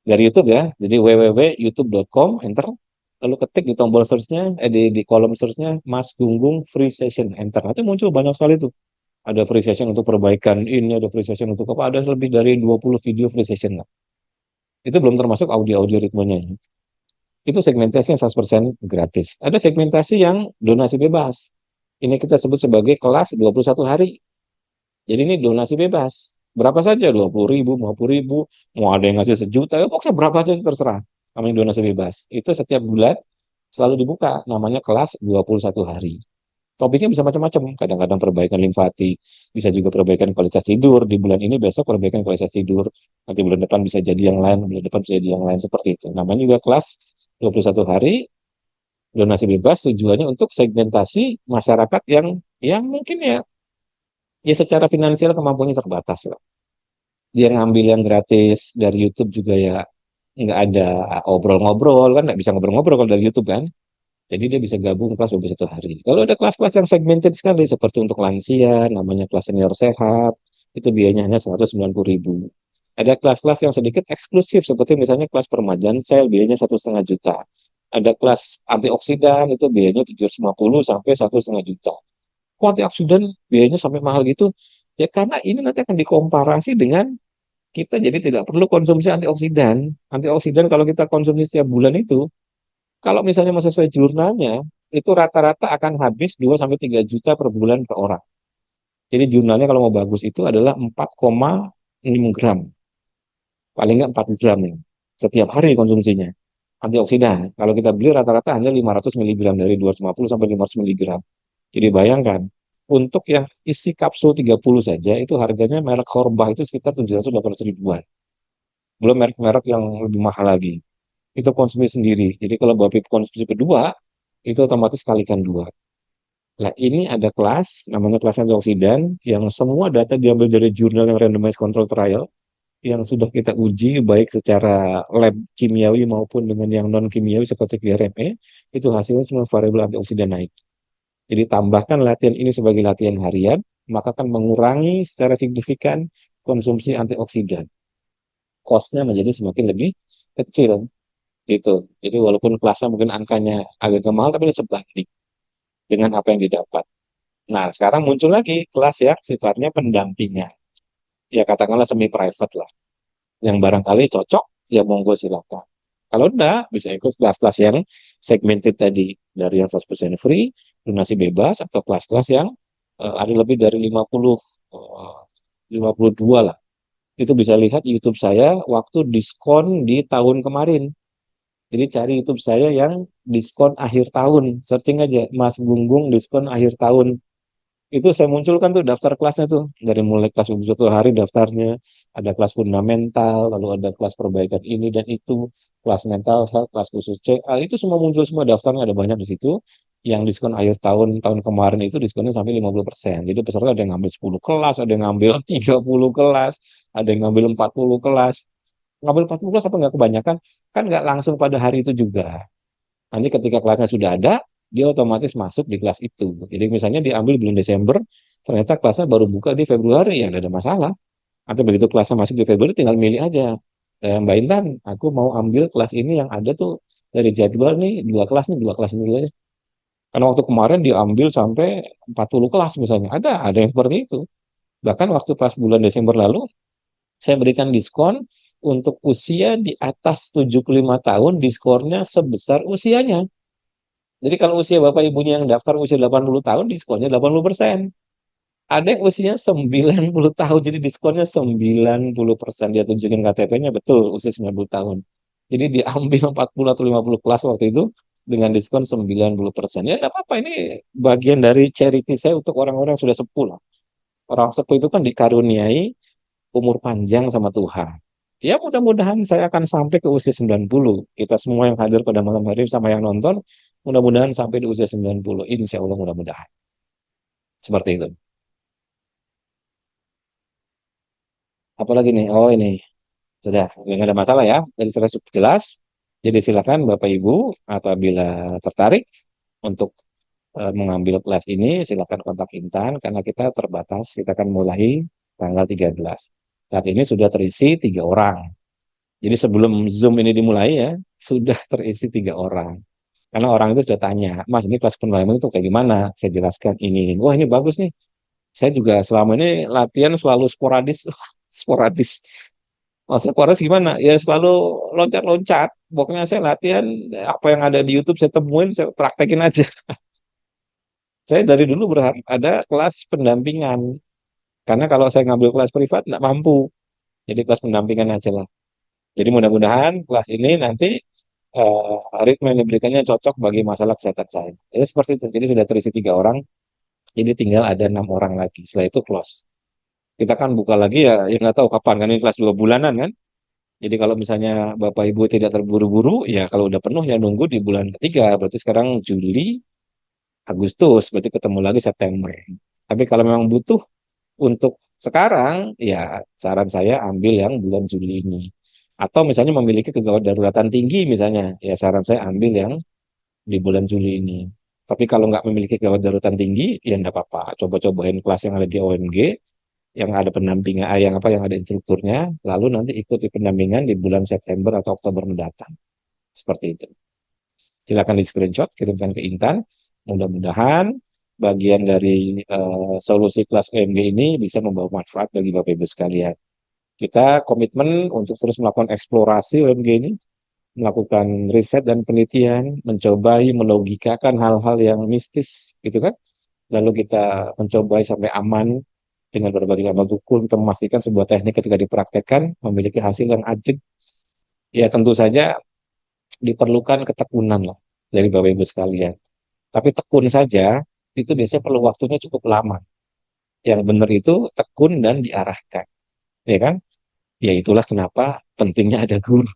Dari YouTube ya, jadi www.youtube.com, enter. Lalu ketik di tombol search-nya, di kolom search-nya, Mas Gunggung Free Session, enter. Nanti muncul banyak sekali tuh. Ada free session untuk perbaikan ini, ada free session untuk apa, ada lebih dari 20 video free session lah. Itu belum termasuk audio-audio ritmenya. Itu segmentasi yang 100% gratis. Ada segmentasi yang donasi bebas. Ini kita sebut sebagai kelas 21 hari. Jadi ini donasi bebas. Berapa saja, 20.000, 50.000, mau ada yang ngasih sejuta, ya pokoknya berapa saja terserah. Kami donasi bebas. Itu setiap bulan selalu dibuka, namanya kelas 21 hari. Topiknya bisa macam-macam, kadang-kadang perbaikan limfatik, bisa juga perbaikan kualitas tidur, di bulan ini besok perbaikan kualitas tidur, nanti bulan depan bisa jadi yang lain, bulan depan bisa jadi yang lain, seperti itu. Namanya juga kelas 21 hari, donasi bebas, tujuannya untuk segmentasi masyarakat yang mungkin ya secara finansial kemampuannya terbatas lah. Dia ngambil yang gratis dari YouTube juga ya nggak ada ngobrol-ngobrol kan, nggak bisa ngobrol-ngobrol kalau dari YouTube kan. Jadi dia bisa gabung kelas 21 hari. Kalau ada kelas-kelas yang segmented sekali seperti untuk lansia, namanya kelas senior sehat, itu biayanya hanya 190.000. Ada kelas-kelas yang sedikit eksklusif seperti misalnya kelas peremajaan sel, biayanya 1,5 juta. Ada kelas antioksidan itu biayanya 750 sampai 1,5 juta. Kok antioksidan biayanya sampai mahal gitu? Ya karena ini nanti akan dikomparasi dengan kita jadi tidak perlu konsumsi antioksidan. Antioksidan kalau kita konsumsi setiap bulan itu, kalau misalnya mau sesuai jurnalnya, itu rata-rata akan habis 2 sampai 3 juta per bulan per orang. Jadi jurnalnya kalau mau bagus itu adalah 4,6 gram. paling nggak 4 gram nih, setiap hari konsumsinya. Antioksidan, kalau kita beli rata-rata hanya 500 miligram dari 250 sampai 500 miligram. Jadi bayangkan, untuk yang isi kapsul 30 saja, itu harganya merek Horbah itu sekitar 700-800 ribuan. Belum merek-merek yang lebih mahal lagi. Itu konsumsi sendiri. Jadi kalau Bapak konsumsi kedua, itu otomatis kalikan dua. Nah, ini ada kelas, namanya kelas antioksidan, yang semua data diambil dari jurnal yang randomized control trial, yang sudah kita uji baik secara lab kimiawi maupun dengan yang non kimiawi seperti PRME, itu hasilnya semua variabel antioksidan naik. Jadi tambahkan latihan ini sebagai latihan harian, maka akan mengurangi secara signifikan konsumsi antioksidan. Cost-nya menjadi semakin lebih kecil gitu. Jadi walaupun kelasnya mungkin angkanya agak mahal, tapi ini sebanding dengan apa yang didapat. Nah, sekarang muncul lagi kelas yang sifatnya pendampingan. Ya katakanlah semi private lah. Yang barangkali cocok, ya monggo silakan. Kalau enggak, bisa ikut kelas-kelas yang segmented tadi. Dari yang 100% free, donasi bebas, atau kelas-kelas yang ada lebih dari 50, 52 lah. Itu bisa lihat YouTube saya waktu diskon di tahun kemarin. Jadi cari YouTube saya yang diskon akhir tahun. Searching aja, Mas Gunggung diskon akhir tahun. Itu saya munculkan tuh daftar kelasnya tuh. Dari mulai kelas untuk satu hari daftarnya, ada kelas fundamental, lalu ada kelas perbaikan ini dan itu, kelas mental health, kelas khusus CA, itu semua muncul semua daftarnya ada banyak di situ. Yang diskon akhir tahun tahun kemarin itu diskonnya sampai 50%. Jadi peserta ada yang ngambil 10 kelas, ada yang ngambil 30 kelas, ada yang ngambil 40 kelas. Ngambil 40 kelas apa nggak kebanyakan? Kan nggak langsung pada hari itu juga. Nanti ketika kelasnya sudah ada, dia otomatis masuk di kelas itu. Jadi misalnya diambil bulan Desember, ternyata kelasnya baru buka di Februari, ya nggak ada masalah. Atau begitu kelasnya masuk di Februari, tinggal milih aja. Mbak Intan, aku mau ambil kelas ini yang ada tuh dari jadwal nih, dua kelas ini dulu aja. Karena waktu kemarin diambil sampai 40 kelas misalnya. Ada yang seperti itu. Bahkan waktu pas bulan Desember lalu, saya berikan diskon untuk usia di atas 75 tahun, diskonnya sebesar usianya. Jadi kalau usia bapak ibunya yang daftar usia 80 tahun, diskonnya 80%. Ada yang usianya 90 tahun, jadi diskonnya 90%. Dia tunjukin KTP-nya, betul, usia 90 tahun. Jadi diambil 40 atau 50 kelas waktu itu, dengan diskon 90%. Ya nggak apa-apa, ini bagian dari charity saya untuk orang-orang yang sudah sepuh lah. Orang sepuh itu kan dikaruniai umur panjang sama Tuhan. Ya mudah-mudahan saya akan sampai ke usia 90. Kita semua yang hadir pada malam hari sama yang nonton, mudah-mudahan sampai di usia 90. Insya Allah mudah-mudahan. Seperti itu. Apalagi nih? Oh ini. Sudah, nggak ada masalah ya. Jadi sudah cukup jelas. Jadi silakan Bapak Ibu apabila tertarik untuk mengambil kelas ini, silakan kontak Intan karena kita terbatas. Kita akan mulai tanggal 13. Saat ini sudah terisi 3 orang. Jadi sebelum Zoom ini dimulai ya, sudah terisi 3 orang. Karena orang itu sudah tanya, Mas ini kelas pendalaman itu kayak gimana? Saya jelaskan ini. Wah ini bagus nih. Saya juga selama ini latihan selalu sporadis. Sporadis. Maksudnya sporadis gimana? Ya selalu loncat-loncat. Pokoknya saya latihan, apa yang ada di YouTube saya temuin, saya praktekin aja. Saya dari dulu berharap ada kelas pendampingan. Karena kalau saya ngambil kelas privat, nggak mampu. Jadi kelas pendampingan aja lah. Jadi mudah-mudahan kelas ini nanti ritme yang diberikannya cocok bagi masalah kesehatan saya. Ya seperti itu. Jadi sudah terisi 3 orang, jadi tinggal ada 6 orang lagi. Setelah itu close. Kita kan buka lagi ya, ya nggak tahu kapan kan ini kelas 2 bulanan kan. Jadi kalau misalnya Bapak Ibu tidak terburu-buru, ya kalau udah penuh ya nunggu di bulan ketiga. Berarti sekarang Juli, Agustus, berarti ketemu lagi September. Tapi kalau memang butuh untuk sekarang, ya saran saya ambil yang bulan Juli ini. Atau misalnya memiliki kegawat daruratan tinggi misalnya, ya saran saya ambil yang di bulan Juli ini. Tapi kalau nggak memiliki gawat daruratan tinggi, ya nggak apa-apa. Coba-cobain kelas yang ada di OMG, yang ada pendampingan, yang apa, yang ada instrukturnya, lalu nanti ikuti pendampingan di bulan September atau Oktober mendatang. Seperti itu. Silakan di screenshot, kirimkan ke Intan. Mudah-mudahan bagian dari solusi kelas OMG ini bisa membawa manfaat bagi Bapak Ibu sekalian. Kita komitmen untuk terus melakukan eksplorasi OMG ini, melakukan riset dan penelitian, mencobai melogikakan hal-hal yang mistis, gitu kan. Lalu kita mencobai sampai aman, Dengan berbagai amal dukun, kita memastikan sebuah teknik ketika dipraktekkan memiliki hasil yang ajeg. Ya tentu saja diperlukan ketekunan lah dari Bapak Ibu sekalian. Tapi tekun saja itu biasanya perlu waktunya cukup lama. Yang benar itu tekun dan diarahkan, ya kan? Ya itulah kenapa pentingnya ada guru.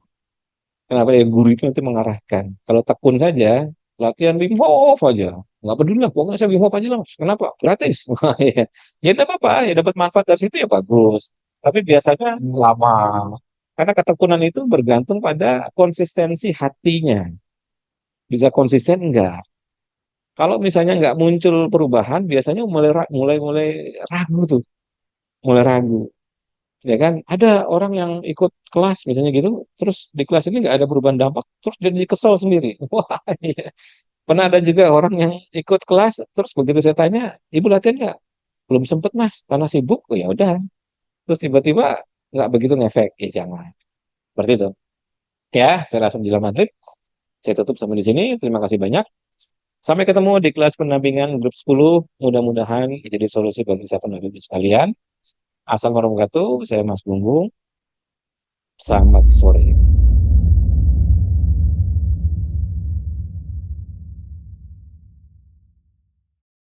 Kenapa ya guru itu nanti mengarahkan. Kalau tekun saja, latihan Wim Hof aja. Nggak peduli lah, pokoknya saya Wim Hof aja lah, Mas. Kenapa? Gratis. Wah, ya. Ya tidak apa-apa, ya dapat manfaat dari situ ya bagus. Tapi biasanya lama. Karena ketekunan itu bergantung pada konsistensi hatinya. Bisa konsisten enggak? Kalau misalnya nggak muncul perubahan, biasanya mulai ragu tuh, mulai ragu. Ya kan? Ada orang yang ikut kelas misalnya gitu, terus di kelas ini nggak ada perubahan dampak, terus jadi kesel sendiri. Wah, iya. Pernah ada juga orang yang ikut kelas, terus begitu saya tanya, ibu latihan nggak? Belum sempet mas, karena sibuk. Oh, ya udah. Terus tiba-tiba nggak begitu ngefek. Ya jangan. Seperti itu. Ya, saya rasa menjelang maghrib. Saya tutup sampai di sini. Terima kasih banyak. Sampai ketemu di kelas pendampingan grup 10. Mudah-mudahan jadi solusi bagi saya pendamping sekalian. Assalamualaikum warahmatullahi wabarakatuh. Saya Mas Bunggung. Selamat sore.